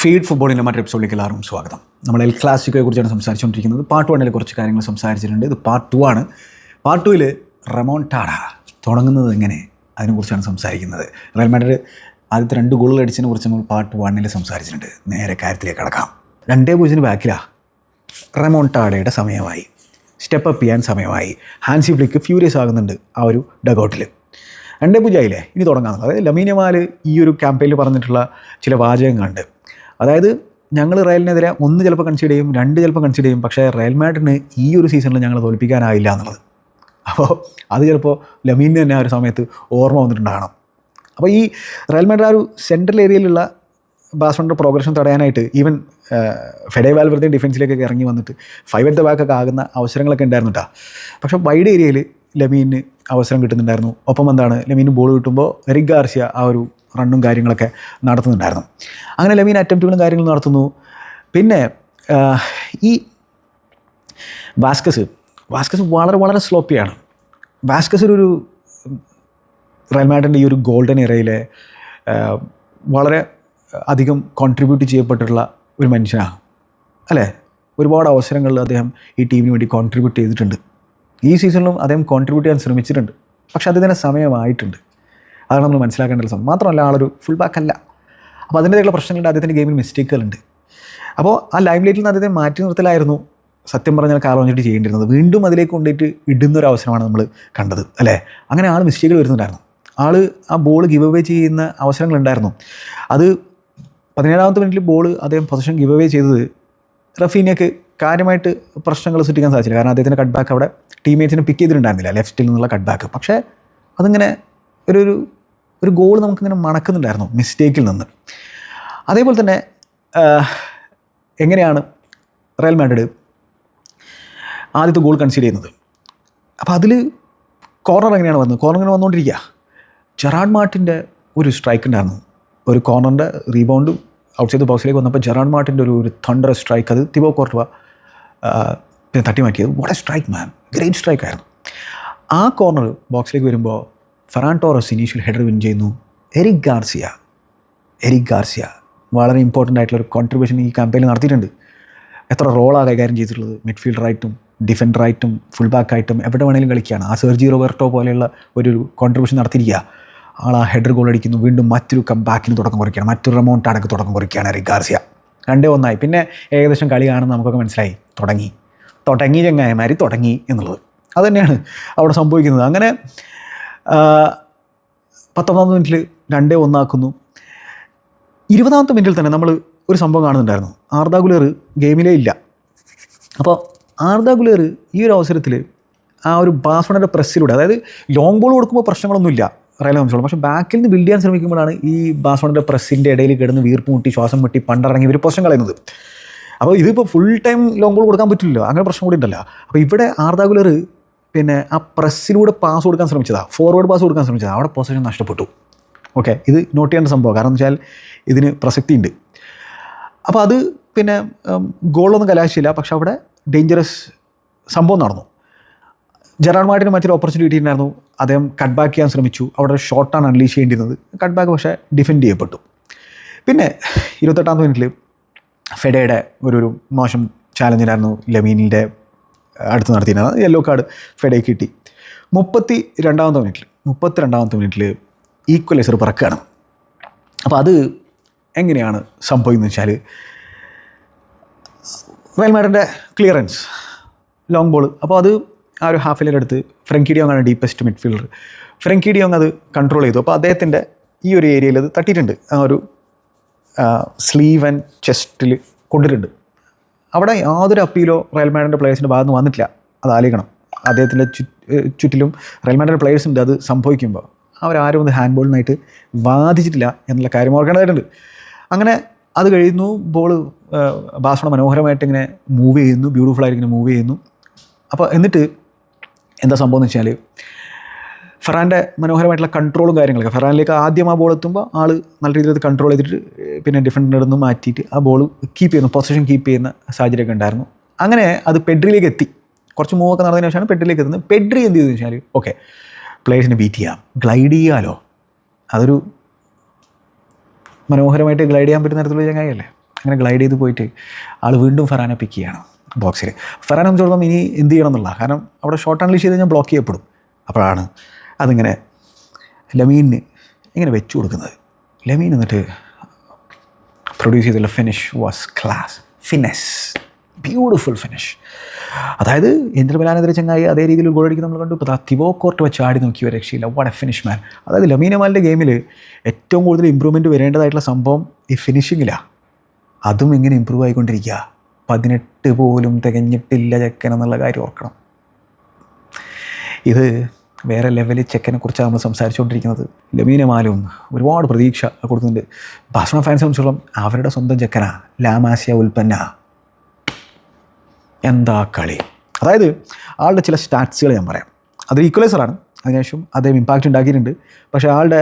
Feed ഫുട്ബോളിൻ്റെ മറ്റൊരു എപ്പിസോഡിലേക്ക് എല്ലാവർക്കും സ്വാഗതം. നമ്മൾ എൽ ക്ലാസിക്കോയെ കുറിച്ചാണ് സംസാരിച്ചുകൊണ്ടിരിക്കുന്നത്. പാർട്ട് 1 കുറച്ച് കാര്യങ്ങൾ സംസാരിച്ചിട്ടുണ്ട്. ഇത് പാർട്ട് 2 ആണ്. പാർട്ട് 2 റെമോൺടാഡ തുടങ്ങുന്നത് എങ്ങനെ, അതിനെക്കുറിച്ചാണ് സംസാരിക്കുന്നത്. റയൽ മാഡ്രിഡ് ആദ്യത്തെ 2 ഗോളുകൾ അടിച്ചതിനെ കുറിച്ച് നമ്മൾ പാർട്ട് 1 സംസാരിച്ചിട്ടുണ്ട്. നേരെ കാര്യത്തിലേക്ക് കടക്കാം. 2-0 ബാക്കിലാണ്. റെമോൺടാഡയുടെ സമയമായി, സ്റ്റെപ്പ് അപ്പ് ചെയ്യാൻ സമയമായി. ഹാൻസി ഫ്ലിക്ക് ഫ്യൂരിയസ് ആകുന്നുണ്ട് ആ ഒരു ഡഗൗട്ടിൽ. 2-0 ആയില്ലേ, ഇനി തുടങ്ങാമെന്ന്. അതായത് ലമീൻ യമാൽ ഈ ഒരു ക്യാമ്പയിനിൽ പറഞ്ഞിട്ടുള്ള ചില വാചകങ്ങളുണ്ട്. അതായത് ഞങ്ങൾ റയലിനെതിരെ 1 ചിലപ്പോൾ കൺസിഡർ ചെയ്യും, 2 ചിലപ്പോൾ കൺസിഡർ ചെയ്യും, പക്ഷേ റയൽ മാഡ്രിഡിന് ഈ ഒരു സീസണിൽ ഞങ്ങൾ തോൽപ്പിക്കാനായില്ല എന്നുള്ളത്. അപ്പോൾ അത് ചിലപ്പോൾ ലമീനിന് തന്നെ ആ ഒരു സമയത്ത് ഓർമ്മ വന്നിട്ടുണ്ടാകണം. അപ്പോൾ ഈ റയൽ മാഡ്രിഡ് ആ ഒരു സെൻട്രൽ ഏരിയയിലുള്ള ബാഴ്സലോണയുടെ പ്രോഗ്രഷൻ തടയാനായിട്ട് ഈവൻ ഫെഡെ വാൽവേർദെ ഡിഫൻസിലേക്കൊക്കെ ഇറങ്ങി വന്നിട്ട് 5 at the back ഒക്കെ ആകുന്ന അവസരങ്ങളൊക്കെ ഉണ്ടായിരുന്നു കേട്ടോ. പക്ഷേ വൈഡ് ഏരിയയിൽ ലമീനിന് അവസരം കിട്ടുന്നുണ്ടായിരുന്നു. ഒപ്പം എന്താണ്, ലമീന് ബോൾ കിട്ടുമ്പോൾ എറിക് ഗാർസിയ ആ ഒരു റണ്ണും കാര്യങ്ങളൊക്കെ നടത്തുന്നുണ്ടായിരുന്നു. അങ്ങനെ ലമീൻ അറ്റംപ്റ്റുകളും കാര്യങ്ങളും നടത്തുന്നു. പിന്നെ ഈ വാസ്കസ് വളരെ വളരെ സ്ലോപ്പിയാണ്. വാസ്കസ് ഒരു റയൽ മാഡ്രിഡിൻ്റെ ഈ ഒരു ഗോൾഡൻ ഇറയിലെ വളരെ അധികം കോൺട്രിബ്യൂട്ട് ചെയ്യപ്പെട്ടിട്ടുള്ള ഒരു മനുഷ്യനാണ് അല്ലേ. ഒരുപാട് അവസരങ്ങളിൽ അദ്ദേഹം ഈ ടീമിന് വേണ്ടി കോൺട്രിബ്യൂട്ട് ചെയ്തിട്ടുണ്ട്. ഈ സീസണിലും അദ്ദേഹം കോൺട്രിബ്യൂട്ട് ചെയ്യാൻ ശ്രമിച്ചിട്ടുണ്ട്. പക്ഷേ അതിന് സമയമായിട്ടുണ്ട്. അതാണ് നമ്മൾ മനസ്സിലാക്കേണ്ട സംഭവം. മാത്രമല്ല, ആളൊരു ഫുൾ ബാക്ക് അല്ല. അപ്പോൾ അതിൻ്റെതായിട്ടുള്ള പ്രശ്നങ്ങളുണ്ട്. അദ്ദേഹത്തിൻ്റെ ഗെയിമിൽ മിസ്റ്റേക്കുകളുണ്ട്. അപ്പോൾ ആ ലൈം ലൈറ്റിൽ നിന്ന് അദ്ദേഹത്തെ മാറ്റി നിർത്തലായിരുന്നു സത്യം പറഞ്ഞാൽ കാർലോ അഞ്ചെലോട്ടി ചെയ്യേണ്ടിരുന്നത്. വീണ്ടും അതിലേക്ക് കൊണ്ടിട്ട് ഇടുന്നൊരു അവസരമാണ് നമ്മൾ കണ്ടത് അല്ലേ. അങ്ങനെ ആൾ മിസ്റ്റേക്കുകൾ വരുന്നുണ്ടായിരുന്നു. ആൾ ആ ബോൾ ഗിവ് അവേ ചെയ്യുന്ന അവസരങ്ങളുണ്ടായിരുന്നു. അത് 17ാമത്തെ മിനിറ്റിൽ ബോൾ അദ്ദേഹം പൊസിഷൻ ഗിവ് അവേ ചെയ്തത് റഫീനിയക്ക് കാര്യമായിട്ട് പ്രശ്നങ്ങൾ സൃഷ്ടിക്കാൻ സാധിച്ചില്ല. കാരണം അദ്ദേഹത്തിൻ്റെ കട്ട് ബാക്ക് അവിടെ ടീംമേറ്റ്സിനെ പിക്ക് ചെയ്തിട്ടുണ്ടായിരുന്നില്ല, ലെഫ്റ്റിൽ നിന്നുള്ള കട്ട് ബാക്ക്. പക്ഷേ അതിങ്ങനെ ഒരു ഗോൾ നമുക്കിങ്ങനെ മണക്കുന്നുണ്ടായിരുന്നു മിസ്റ്റേക്കിൽ നിന്ന്. അതേപോലെ തന്നെ എങ്ങനെയാണ് റയൽ മാഡ്രിഡ് ആദ്യത്തെ ഗോൾ കൺസീഡ് ചെയ്യുന്നത്. അപ്പോൾ അതിൽ കോർണർ എങ്ങനെയാണ് വന്നത്, കോർണർ ഇങ്ങനെ വന്നുകൊണ്ടിരിക്കുക. ജെറാഡ് മാർട്ടിൻ്റെ ഒരു സ്ട്രൈക്ക് ഉണ്ടായിരുന്നു. ഒരു കോർണറിൻ്റെ റീബൗണ്ട് ഔട്ട്സൈഡ് ദ ബോക്സിലേക്ക് വന്നപ്പോൾ ജെറാഡ് മാർട്ടിൻ്റെ ഒരു തണ്ടർ സ്ട്രൈക്ക്, അത് തിബോ കോർട്ടുവ പിന്നെ തട്ടി മാറ്റിയത്. What A strike man, great strike ആയിരുന്നു. ആ കോർണർ ബോക്സിലേക്ക് വരുമ്പോൾ Ferran Torres initial header win ചെയ്യുന്നു. എറിക് ഗാർസിയ വളരെ ഇമ്പോർട്ടൻ്റ് ആയിട്ടുള്ളൊരു കോൺട്രിബ്യൂഷൻ ഈ ക്യാമ്പയിനിൽ നടത്തിയിട്ടുണ്ട്. എത്ര റോളാണ് കൈകാര്യം ചെയ്തിട്ടുള്ളത്. മിഡ്ഫീൽഡറായിട്ടും ഡിഫൻഡറായിട്ടും ഫുൾ ബാക്കായിട്ടും എവിടെ വേണമെങ്കിലും കളിക്കുകയാണ്. ആ സെർജി റോബർട്ടോ പോലെയുള്ള ഒരു കോൺട്രിബ്യൂഷൻ നടത്തിയിരിക്കുക. ആൾ ആ ഹെഡർ ഗോൾ അടിക്കുന്നു. വീണ്ടും മറ്റൊരു കംബാക്കിന് തുടക്കം കുറിക്കുകയാണ്, മറ്റൊരു റെമോൺടാഡയ്ക്ക് തുടക്കം കുറിക്കുകയാണ് എറിക് ഗാർസിയ. 2-1 പിന്നെ ഏകദേശം കളി കാണുന്ന നമുക്കൊക്കെ മനസ്സിലായി, തുടങ്ങി ചങ്ങായമാർ തുടങ്ങി എന്നുള്ളത്. അതുതന്നെയാണ് അവിടെ സംഭവിക്കുന്നത്. അങ്ങനെ 19ാമത്തെ മിനിറ്റിൽ 2-1 ആക്കുന്നു. 20ാമത്തെ മിനിറ്റിൽ തന്നെ നമ്മൾ ഒരു സംഭവം കാണുന്നുണ്ടായിരുന്നു. ആർദാ ഗുലേർ ഗെയിമിലേ ഇല്ല. അപ്പോൾ ആർദാ ഗുലേർ ഈ ഒരു അവസരത്തിൽ ആ ഒരു ബാഴ്സലോണയുടെ പ്രസ്സിലൂടെ, അതായത് ലോങ് ബോൾ കൊടുക്കുമ്പോൾ പ്രശ്നങ്ങളൊന്നുമില്ല റയൽ മാഡ്രിഡ്, പക്ഷേ ബാക്കിൽ നിന്ന് ബിൽഡ് ചെയ്യാൻ ശ്രമിക്കുമ്പോഴാണ് ഈ ബാഴ്സലോണയുടെ പ്രസ്സിൻ്റെ ഇടയിൽ കിടന്ന് വീർപ്പ് മുട്ടി ശ്വാസം മുട്ടി പണ്ടിറങ്ങി ഇവർ പ്രശ്നം കളയുന്നത്. അപ്പോൾ ഇതിപ്പോൾ ഫുൾ ടൈം ലോങ് ബോൾ കൊടുക്കാൻ പറ്റില്ലല്ലോ, അങ്ങനെ പ്രശ്നം കൂടി ഉണ്ടല്ലോ. അപ്പോൾ ഇവിടെ ആർദാ ഗുലേർ പിന്നെ ആ പ്രസ്സിലൂടെ പാസ് കൊടുക്കാൻ ശ്രമിച്ചതാണ്, ഫോർവേഡ് പാസ് കൊടുക്കാൻ ശ്രമിച്ചതാണ്. അവിടെ പൊസിഷൻ നഷ്ടപ്പെട്ടു. ഓക്കെ, ഇത് നോട്ട് ചെയ്യേണ്ട സംഭവം. കാരണം എന്ന് വെച്ചാൽ ഇതിന് പ്രസക്തിയുണ്ട്. അപ്പോൾ അത് പിന്നെ ഗോളൊന്നും കലാശില്ല, പക്ഷെ അവിടെ ഡേഞ്ചറസ് സംഭവം നടന്നു. ജെറാഡ് മാർട്ടിന് മറ്റൊരു ഓപ്പർച്യൂണിറ്റി കിട്ടിയിട്ടുണ്ടായിരുന്നു. അദ്ദേഹം കട്ട് ബാക്ക് ചെയ്യാൻ ശ്രമിച്ചു. അവിടെ ഷോട്ടാണ് അൺലീഷ് ചെയ്യേണ്ടിരുന്നത്. കട്ട് ബാക്ക് പക്ഷേ ഡിഫെൻഡ് ചെയ്യപ്പെട്ടു. പിന്നെ 28ാമത്തെ മിനിറ്റിൽ ഫെഡയുടെ ഒരു മോശം ചാലഞ്ചിനായിരുന്നു ലമീനിൻ്റെ അടുത്ത് നടത്തിയിരുന്നത്. യെല്ലോ കാർഡ് ഫെഡയ്ക്ക് കിട്ടി. 32ാമത്തെ മിനിറ്റിൽ ഈക്വലൈസർ പറക്കുകയാണ്. അപ്പോൾ അത് എങ്ങനെയാണ് സംഭവിക്കുന്നത് വെച്ചാൽ, റയൽ മാഡ്രിഡിൻ്റെ ക്ലിയറൻസ് ലോങ് ബോൾ. അപ്പോൾ അത് ആ ഒരു ഹാഫിൻ്റെ അടുത്ത് ഫ്രങ്കി ഡി യോങ് ആണ് deepest midfielder. Frenkie D Yong അത് കൺട്രോൾ ചെയ്തു. അപ്പോൾ അദ്ദേഹത്തിൻ്റെ ഈ ഒരു ഏരിയയിൽ അത് തട്ടിയിട്ടുണ്ട്. ആ ഒരു സ്ലീവ് ആൻഡ് ചെസ്റ്റിൽ കൊണ്ടിട്ടുണ്ട്. അവിടെ യാതൊരു അപ്പീലോ റയൽ മാഡ്രിഡിൻ്റെ പ്ലേയേഴ്സിൻ്റെ ഭാഗത്ത് നിന്ന് വന്നിട്ടില്ല. അത് ആലോചിക്കണം. അദ്ദേഹത്തിൻ്റെ ചുറ്റിലും റയൽ മാഡ്രിഡ് പ്ലേയേഴ്സ് ഉണ്ട്. അത് സംഭവിക്കുമ്പോൾ അവരാരും ഒന്ന് ഹാൻഡ് ബോളിനായിട്ട് വാദിച്ചിട്ടില്ല എന്നുള്ള കാര്യം ഓർക്കേണ്ടതായിട്ടുണ്ട്. അങ്ങനെ അത് കഴിയുന്നു. ബോൾ ബാഴ്സലോണ മനോഹരമായിട്ട് ഇങ്ങനെ മൂവ് ചെയ്യുന്നു, ബ്യൂട്ടിഫുള്ളായിട്ട് ഇങ്ങനെ മൂവ് ചെയ്യുന്നു. അപ്പോൾ എന്നിട്ട് എന്താ സംഭവം എന്ന് വെച്ചാൽ, ഫെറാൻ്റെ മനോഹരമായിട്ടുള്ള കൺട്രോളും കാര്യങ്ങളൊക്കെ, ഫെറാനിലേക്ക് ആദ്യം ആ ബോൾ എത്തുമ്പോൾ ആൾ നല്ല രീതിയിൽ അത് കൺട്രോൾ ചെയ്തിട്ട് പിന്നെ ഡിഫൻഡറിൽ നിന്ന് മാറ്റിയിട്ട് ആ ബോൾ കീപ്പ് ചെയ്യുന്നു, പൊസിഷൻ കീപ്പ് ചെയ്യുന്ന സാഹചര്യമൊക്കെ ഉണ്ടായിരുന്നു. അങ്ങനെ അത് പെഡ്രിയിലേക്ക് എത്തി. കുറച്ച് മൂവൊക്കെ നടന്നതിന് ശേഷമാണ് പെഡ്രിയിലേക്ക് എത്തുന്നത്. പെഡ്രി എന്ത് ചെയ്തെന്ന് വെച്ചാൽ, ഓക്കെ പ്ലേയേഴ്സിനെ ബീറ്റ് ചെയ്യാം, ഗ്ലൈഡ് ചെയ്യാമല്ലോ, അതൊരു മനോഹരമായിട്ട് ഗ്ലൈഡ് ചെയ്യാൻ പറ്റുന്ന തരത്തിലുള്ള ചങ്ങായിയല്ലേ. അങ്ങനെ ഗ്ലൈഡ് ചെയ്ത് പോയിട്ട് ആൾ വീണ്ടും ഫെറാനെ പിക്ക് ചെയ്യണം ബോക്സിൽ. ഫെറാനെ സംബന്ധിച്ചിടത്തോളം ഇനി എന്ത് ചെയ്യണം എന്നുള്ള, കാരണം അവിടെ ഷോർട്ട് അൺലീഷ് ചെയ്ത് കഴിഞ്ഞാൽ ബ്ലോക്ക് ചെയ്യപ്പെടും. അപ്പോഴാണ് അതിങ്ങനെ ലമീനിന് ഇങ്ങനെ വെച്ചു കൊടുക്കുന്നത്. ലമീൻ എന്നിട്ട് പ്രൊഡ്യൂസ് ചെയ്തുള്ള finish was class. Finesse, beautiful finish. അതായത് ഇന്റർ മിലാനെതിരെ ചങ്ങായി അതേ രീതിയിൽ ഗോൾ അടിക്കുന്ന നമ്മൾ കണ്ടു. ഇപ്പോൾ തിബോ കോർട്ട് വെച്ച് ആടി നോക്കിയ രക്ഷയില്ല. വാട്ട് എ ഫിനിഷ് മാൻ. അതായത് ലമീൻ യമാലിൻ്റെ ഗെയിമിൽ ഏറ്റവും കൂടുതൽ ഇമ്പ്രൂവ്മെൻറ്റ് വരേണ്ടതായിട്ടുള്ള സംഭവം ഈ ഫിനിഷിങ്ങിലാണ്. അതും ഇങ്ങനെ ഇമ്പ്രൂവ് ആയിക്കൊണ്ടിരിക്കുക. 18 പോലും തികഞ്ഞിട്ടില്ല ചെക്കൻ എന്നുള്ള കാര്യം ഓർക്കണം. ഇത് വേറെ ലെവലിൽ ചെക്കനെ കുറിച്ചാണ് നമ്മൾ സംസാരിച്ചുകൊണ്ടിരിക്കുന്നത്. ലമീൻ യമാലും ഒരുപാട് പ്രതീക്ഷ കൊടുക്കുന്നുണ്ട്. ബാഴ്സലോണ ഫാൻസ് സംബന്ധിച്ചോളം അവരുടെ സ്വന്തം ചെക്കനാ, ലാമാസിയ ഉൽപ്പന്ന. എന്താ കളി. അതായത് ആളുടെ ചില സ്റ്റാറ്റ്സുകൾ ഞാൻ പറയാം. അത് ഈക്വലൈസറാണ്, അതിനുശേഷം അദ്ദേഹം ഇമ്പാക്റ്റ് ഉണ്ടാക്കിയിട്ടുണ്ട്. പക്ഷേ ആളുടെ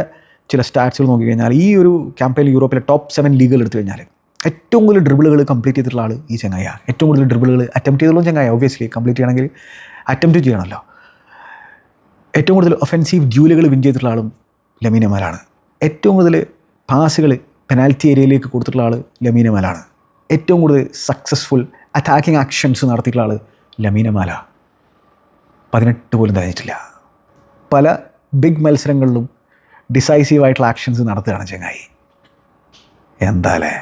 ചില സ്റ്റാറ്റ്സുകൾ നോക്കിക്കഴിഞ്ഞാൽ ഈ ഒരു ക്യാമ്പയിൻ യൂറോപ്പിലെ ടോപ്പ് 7 ലീഗുകൾ എടുത്തു കഴിഞ്ഞാൽ ഏറ്റവും കൂടുതൽ ഡ്രിബിളുകൾ കംപ്ലീറ്റ് ചെയ്തിട്ടുള്ള ആൾ ഈ ചങ്ങായ. ഏറ്റവും കൂടുതൽ ഡ്രിബിളുകൾ അറ്റംപ്റ്റ് ചെയ്തുള്ള ചങ്ങായ. ഒബ്വിയസ്ലി കംപ്ലീറ്റ് ചെയ്യണമെങ്കിൽ അറ്റംപ്റ്റ് ചെയ്യണമല്ലോ. ഏറ്റവും കൂടുതൽ ഒഫെൻസീവ് ഡ്യൂലുകൾ വിൻ ചെയ്തിട്ടുള്ള ആളും ലമീൻ യമാലാണ്. ഏറ്റവും കൂടുതൽ പാസുകൾ പെനാൽറ്റി ഏരിയയിലേക്ക് കൊടുത്തിട്ടുള്ള ആൾ ലമീൻ യമാലാണ്. ഏറ്റവും കൂടുതൽ സക്സസ്ഫുൾ അറ്റാക്കിംഗ് ആക്ഷൻസ് നടത്തിയിട്ടുള്ള ആൾ ലമീൻ യമാല. 18 പോലും തികഞ്ഞിട്ടില്ല. പല ബിഗ് മത്സരങ്ങളിലും ഡിസൈസീവായിട്ടുള്ള ആക്ഷൻസ് നടത്തുകയാണ് ചങ്ങായി. എന്താല്ലേ,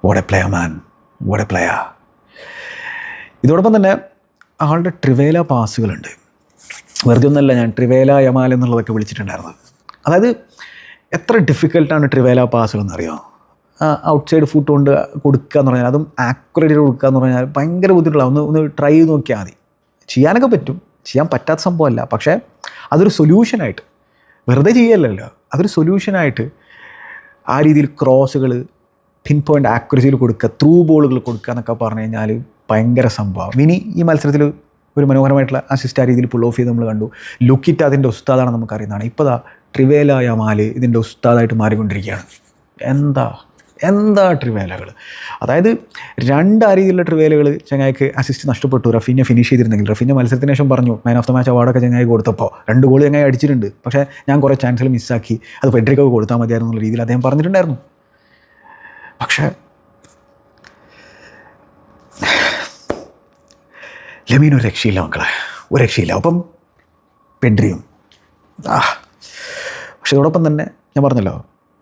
what a player man, what a player. ഇതോടൊപ്പം തന്നെ ആളുടെ ട്രിവേല പാസുകളുണ്ട്. വെറുതെ ഒന്നല്ല ഞാൻ ട്രിവേല യമാൽ എന്നുള്ളതൊക്കെ വിളിച്ചിട്ടുണ്ടായിരുന്നത്. അതായത് എത്ര ഡിഫിക്കൽട്ടാണ് ട്രിവേല പാസുകൾ എന്നറിയോ. ഔട്ട് സൈഡ് ഫുട്ട് കൊണ്ട് കൊടുക്കുക എന്ന് പറഞ്ഞാൽ, അതും ആക്യുറേറ്റ് കൊടുക്കുക എന്ന് പറഞ്ഞാൽ ഭയങ്കര ബുദ്ധിമുട്ടുള്ള. ഒന്ന് ട്രൈ ചെയ്ത് നോക്കിയാൽ മതി. ചെയ്യാനൊക്കെ പറ്റും, ചെയ്യാൻ പറ്റാത്ത സംഭവമല്ല. പക്ഷേ അതൊരു സൊല്യൂഷനായിട്ട്, വെറുതെ ചെയ്യല്ലല്ലോ, അതൊരു സൊല്യൂഷനായിട്ട് ആ രീതിയിൽ ക്രോസുകൾ പിൻ പോയിൻ്റ് ആക്യുറസിയിൽ കൊടുക്കുക, ത്രൂ ബോളുകൾ കൊടുക്കുക എന്നൊക്കെ പറഞ്ഞു കഴിഞ്ഞാൽ ഭയങ്കര സംഭവം. ഇനി ഈ മത്സരത്തിൽ ഒരു മനോഹരമായിട്ടുള്ള അസിസ്റ്റ് ആ രീതിയിൽ പുൾ ഓഫ് ചെയ്ത് നമ്മൾ കണ്ടു. ലുക്കിറ്റ് അതിൻ്റെ ഉസ്താദാണ് നമുക്കറിയുന്നതാണ്. ഇപ്പോൾ ട്രിവേല യമാൽ ഇതിൻ്റെ ഉസ്താദായിട്ട് മാറിക്കൊണ്ടിരിക്കുകയാണ്. എന്താ ട്രിവേലകൾ. അതായത് 2 ആ രീതിയിലുള്ള ട്രിവേലകൾ ചങ്ങായിക്ക് അസിസ്റ്റ് നഷ്ടപ്പെട്ടു. റഫീനെ ഫിനിഷ് ചെയ്തിരുന്നെങ്കിൽ, റഫീനെ മത്സരത്തിന് ശേഷം പറഞ്ഞു മാൻ ഓഫ് ദ മാച്ച് അവാർഡൊക്കെ ചങ്ങായി കൊടുത്തപ്പോൾ 2 ഗോൾ ചങ്ങായി അടിച്ചിട്ടുണ്ട്. പക്ഷേ ഞാൻ കുറേ ചാൻസുകൾ മിസ്സാക്കി, അത് ഫെഡറിക്കോക്ക് കൊടുത്താൽ മതിയായിരുന്നു എന്നുള്ള രീതിയിൽ അദ്ദേഹം പറഞ്ഞിട്ടുണ്ടായിരുന്നു. പക്ഷേ ലമീൻ ഒരു രക്ഷയില്ല മക്കളെ, ഒരു രക്ഷയില്ല. ഒപ്പം പെഡ്രിയും. പക്ഷെ അതോടൊപ്പം തന്നെ ഞാൻ പറഞ്ഞല്ലോ,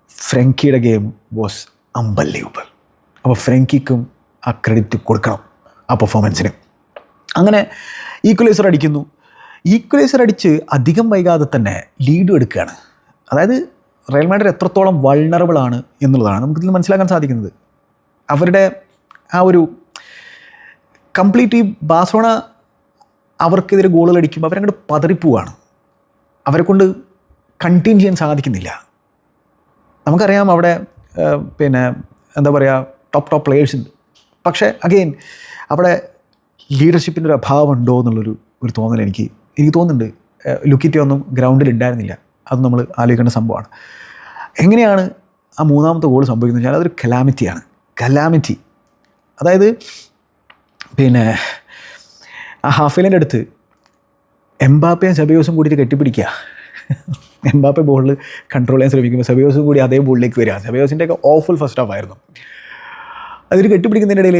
ഫ്രാങ്കിയുടെ ഗെയിം വാസ് അൺബിലീവബിൾ. അപ്പോൾ ഫ്രാങ്കിക്കും ആ ക്രെഡിറ്റ് കൊടുക്കണം ആ പെർഫോമൻസിന്. അങ്ങനെ ഈക്വലൈസർ അടിക്കുന്നു. ഈക്വലൈസർ അടിച്ച് അധികം വൈകാതെ തന്നെ ലീഡും എടുക്കുകയാണ്. അതായത് റയൽ മാഡ്രിഡ് എത്രത്തോളം വൾണറബിളാണ് എന്നുള്ളതാണ് നമുക്കിതിൽ മനസ്സിലാക്കാൻ സാധിക്കുന്നത്. അവരുടെ ആ ഒരു കംപ്ലീറ്റ് ഈ ബാഴ്സലോണ അവർക്കെതിരെ ഗോളുകൾ അടിക്കുമ്പോൾ അവരങ്ങോട്ട് പതറിപ്പോവാണ്. അവരെ കൊണ്ട് കണ്ടെയ്ൻ ചെയ്യാൻ സാധിക്കുന്നില്ല. നമുക്കറിയാം അവിടെ എന്താ പറയുക, ടോപ്പ് പ്ലെയേഴ്സ് ഉണ്ട്. പക്ഷേ അഗെയിൻ അവിടെ ലീഡർഷിപ്പിൻ്റെ ഒരു അഭാവം ഉണ്ടോ എന്നുള്ളൊരു തോന്നൽ എനിക്ക് തോന്നുന്നുണ്ട്. ലുക്കിറ്റി ഒന്നും ഗ്രൗണ്ടിൽ ഉണ്ടായിരുന്നില്ല. അത് നമ്മൾ ആലോചിക്കേണ്ട സംഭവമാണ്. എങ്ങനെയാണ് ആ 3ാമത്തെ ഗോൾ സംഭവിക്കുന്നത് വെച്ചാൽ അതൊരു കലാമിറ്റി. അതായത് ആ ഹാഫിലിൻ്റെ അടുത്ത് എംബാപ്പയും സെബയോസും കൂടിയിട്ട് കെട്ടിപ്പിടിക്കുക. എംബാപ്പെ ബോളിൽ കൺട്രോൾ ചെയ്യാൻ ശ്രമിക്കുമ്പോൾ സെബയോസും കൂടി അതേ ബോളിലേക്ക് വരിക. സെബയോസിൻ്റെയൊക്കെ ഓഫുൾ ഫസ്റ്റ് ഹാഫ് ആയിരുന്നു. അതിൽ കെട്ടിപ്പിടിക്കുന്നതിൻ്റെ ഇടയിൽ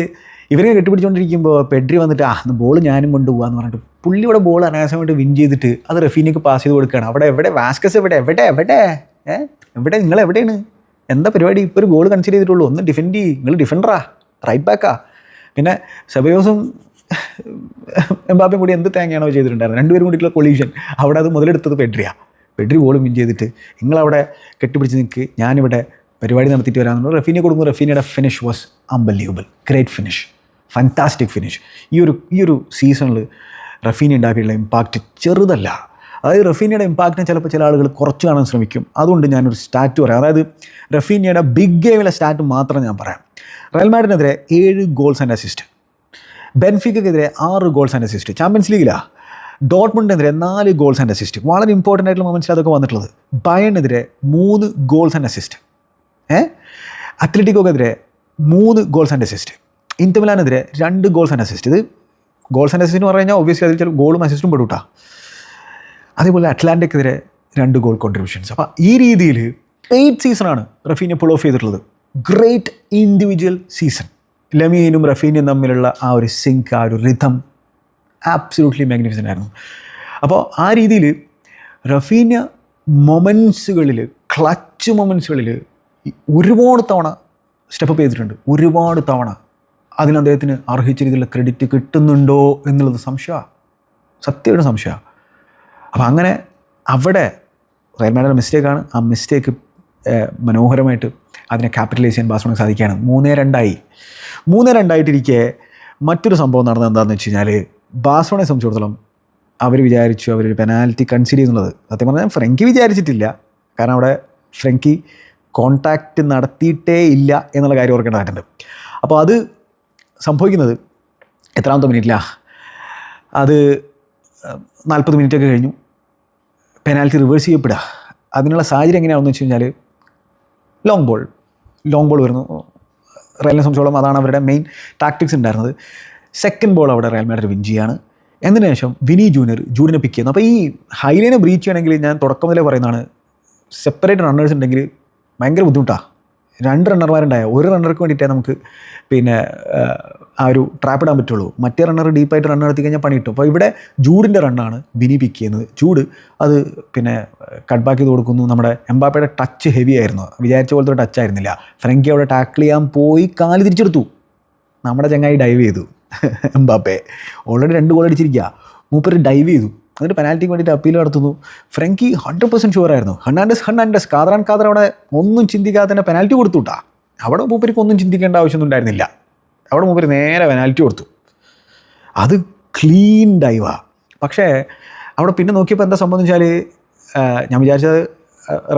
ഇവരെ കെട്ടിപ്പിടിച്ചുകൊണ്ടിരിക്കുമ്പോൾ പെഡ്രി വന്നിട്ട് ബോൾ ഞാനും കൊണ്ടുപോകാമെന്ന് പറഞ്ഞിട്ട് പുള്ളി ഇവിടെ ബോൾ അനായാസമായിട്ട് വിൻ ചെയ്തിട്ട് അത് റഫീനിക്ക് പാസ് ചെയ്ത് കൊടുക്കുകയാണ്. അവിടെ വാസ്കസ് എവിടെ നിങ്ങൾ എവിടെയാണ്, എന്താ പരിപാടി? ഇപ്പോൾ ഒരു ഗോൾ കൺസിഡർ ചെയ്തിട്ടുള്ളൂ, ഒന്ന് ഡിഫെൻഡ് ചെയ്യും, നിങ്ങൾ ഡിഫൻഡറാ, റൈറ്റ് ബാക്കാ. പിന്നെ സെബയോസും എംബാപ്പയും കൂടി എന്ത് തേങ്ങയാണോ ചെയ്തിട്ടുണ്ടായിരുന്നത്, 2 പേരും കൂടിയിട്ടുള്ള കൊളീഷൻ. അവിടെ അത് മുതലെടുത്തത് പെഡ്രി ഗോളും വിൻ ചെയ്തിട്ട് നിങ്ങളവിടെ കെട്ടിപ്പിടിച്ച് നിൽക്ക്, ഞാനിവിടെ പരിപാടി നടത്തിയിട്ട് വരാമെന്നുള്ള റഫീനെ കൊടുക്കുന്നു. റഫീനയുടെ finish was unbelievable. Great finish, fantastic finish. ഈ ഒരു സീസണിൽ റഫീന ഉണ്ടാക്കിയിട്ടുള്ള ഇമ്പാക്റ്റ് ചെറുതല്ല. അതായത് റഫീനയുടെ ഇമ്പാക്റ്റിനെ ചിലപ്പോൾ ചില ആളുകൾ കുറച്ച് കാണാൻ ശ്രമിക്കും. അതുകൊണ്ട് ഞാനൊരു സ്റ്റാറ്റ് പറയാം. അതായത് റഫീനയുടെ ബിഗ് ഗെയിമിലെ സ്റ്റാറ്റ് മാത്രം ഞാൻ പറയാം. റയൽ മാഡ്രിഡിനെതിരെ 7 ഗോൾസ് ആൻഡ് അസിസ്റ്റ്, ബെൻഫിക്കയ്ക്കെതിരെ 6 ഗോൾസ് ആൻഡ് അസിസ്റ്റ്, ചാമ്പ്യൻസ് ലീഗിലാണ് ഡോട്ട്മുണ്ടിനെതിരെ 4 ഗോൾസ് ആൻഡ് അസിസ്റ്റ്. വളരെ ഇമ്പോർട്ടൻ്റ് ആയിട്ടുള്ള മൊമെൻറ്റ്സിൽ അതൊക്കെ വന്നിട്ടുള്ളത്. ബയേണിനെതിരെ 3 ഗോൾസ് ആൻഡ് അസിസ്റ്റ്, അത്ലറ്റിക്കോക്കെതിരെ 3 ഗോൾസ് ആൻഡ് അസിസ്റ്റ്, ഇന്റർ മിലാനെതിരെ 2 ഗോൾസ് ആൻഡ് അസിസ്റ്റ്. ഇത് ഗോൾസ് ആൻഡ് അസിസ്റ്റ് എന്ന് പറഞ്ഞു കഴിഞ്ഞാൽ ഒബ്വിയസ്ലി അതിൽ ചില ഗോളും അസിസ്റ്റും പെടുട്ടാ. അതേപോലെ അറ്റ്ലാന്റിക്കെതിരെ 2 ഗോൾ കോൺട്രിബ്യൂഷൻസ്. അപ്പോൾ ഈ രീതിയിൽ 8 സീസണാണ് റഫീനെ പുൾ ഓഫ് ചെയ്തിട്ടുള്ളത്. Great individual season. ലമീനും റഫീനിയും തമ്മിലുള്ള ആ ഒരു സിങ്ക്, ആ ഒരു റിഥം ആബ്സല്യൂട്ട്ലി മാഗ്നിഫിസൻ്റ് ആയിരുന്നു. അപ്പോൾ ആ രീതിയിൽ റഫീന മൊമെൻറ്റ്സുകളിൽ, ക്ലച്ച് മൊമെൻറ്റ്സുകളിൽ ഒരുപാട് തവണ സ്റ്റെപ്പ് ചെയ്തിട്ടുണ്ട്. ഒരുപാട് തവണ അതിന് അദ്ദേഹത്തിന് അർഹിച്ച രീതിയിലുള്ള ക്രെഡിറ്റ് കിട്ടുന്നുണ്ടോ എന്നുള്ളത് സംശയമാണ്, സത്യമായിട്ട് സംശയമാണ്. അപ്പോൾ അങ്ങനെ അവിടെ റയൽ മാഡ്രിഡിൻ്റെ മിസ്റ്റേക്കാണ്. ആ മിസ്റ്റേക്ക് മനോഹരമായിട്ട് അതിനെ ക്യാപിറ്റലൈസ് ചെയ്യാൻ ബാഴ്സലോണയ്ക്ക് സാധിക്കുകയാണ്. 3-2 മറ്റൊരു സംഭവം നടന്നത് എന്താണെന്ന് വെച്ച് കഴിഞ്ഞാൽ, ബാഴ്സലോണയെ സംബന്ധിച്ചിടത്തോളം അവർ വിചാരിച്ചു അവരൊരു പെനാൽറ്റി കൺസിഡർ ചെയ്യുന്നുള്ളത്. സത്യം പറഞ്ഞാൽ ഫ്രങ്കി വിചാരിച്ചിട്ടില്ല. കാരണം അവിടെ ഫ്രങ്കി കോൺടാക്റ്റ് നടത്തിയിട്ടേ ഇല്ല എന്നുള്ള കാര്യം ഓർക്കേണ്ടതായിട്ടുണ്ട്. അപ്പോൾ അത് സംഭവിക്കുന്നത് എത്രാമത്തെ മിനിറ്റിലാണ്? അത് 40 മിനിറ്റൊക്കെ കഴിഞ്ഞു. പെനാൽറ്റി റിവേഴ്സ് ചെയ്യപ്പെടുക. അതിനുള്ള സാഹചര്യം എങ്ങനെയാണെന്ന് വെച്ച് കഴിഞ്ഞാൽ, ലോങ് ബോൾ വരുന്നു. റയലിനെ സംബന്ധിച്ചോളം അതാണ് അവരുടെ മെയിൻ ടാക്ടിക്സ് ഉണ്ടായിരുന്നത്. സെക്കൻഡ് ബോൾ അവിടെ റയൽ മാഡ്രിഡ് വിൻ ചെയ്യാണ്. എന്നതിന് ശേഷം വിനി ജൂനിയറിനെ പിക്ക് ചെയ്യുന്നു. അപ്പോൾ ഈ ഹൈലൈനെ ബ്രീച്ച് ചെയ്യണമെങ്കിൽ ഞാൻ തുടക്കം മുതലേ പറയുന്നതാണ്, സെപ്പറേറ്റ് റണ്ണേഴ്സ് ഉണ്ടെങ്കിൽ ഭയങ്കര ബുദ്ധിമുട്ടാണ്. 2 റണ്ണർമാരുണ്ടായ ഒരു റണ്ണർക്ക് വേണ്ടിയിട്ടേ നമുക്ക് ആ ഒരു ട്രാപ്പ് ഇടാൻ പറ്റുള്ളൂ. മറ്റേ റണ്ണർ ഡീപ്പായിട്ട് റൺ നടത്തി കഴിഞ്ഞാൽ പണി കിട്ടും. അപ്പോൾ ഇവിടെ ജൂഡിൻ്റെ റണ്ണാണ് വിനി പിക്ക് ചെയ്യുന്നത്. ജൂഡ് അത് കട്ട് ബാക്ക് ചെയ്ത് കൊടുക്കുന്നു. നമ്മുടെ എംബാപ്പയുടെ ടച്ച് ഹെവി ആയിരുന്നു, വിചാരിച്ച പോലത്തെ ടച്ച് ആയിരുന്നില്ല. ഫ്രങ്കി അവിടെ ടാക്കിൾ ചെയ്യാൻ പോയി കാല് തിരിച്ചെടുത്തു. നമ്മുടെ ചങ്ങായി ഡൈവ് ചെയ്തു. എംബാപ്പെ ഓൾറെഡി 2 ഗോൾ അടിച്ചിരിക്കുക, മൂപ്പര് ഡൈവ് ചെയ്തു. എന്നിട്ട് പെനാൽറ്റിക്ക് വേണ്ടിയിട്ട് അപ്പീൽ നടത്തുന്നു. ഫ്രങ്കി 100% ഷുവറായിരുന്നു. ഹെർണാണ്ടസ് കാതറാൻ അവിടെ ഒന്നും ചിന്തിക്കാതെ തന്നെ പെനാൽറ്റി കൊടുത്തുട്ടാ. അവിടെ മൂപ്പർക്ക് ഒന്നും ചിന്തിക്കേണ്ട ആവശ്യമൊന്നും ഉണ്ടായിരുന്നില്ല. അവിടെ മൂപ്പര് നേരെ പെനാൽറ്റി കൊടുത്തു. അത് ക്ലീൻ ഡൈവാ. പക്ഷേ അവിടെ പിന്നെ നോക്കിയപ്പോൾ എന്താ സംഭവം എന്ന് വെച്ചാൽ, ഞാൻ വിചാരിച്ചത്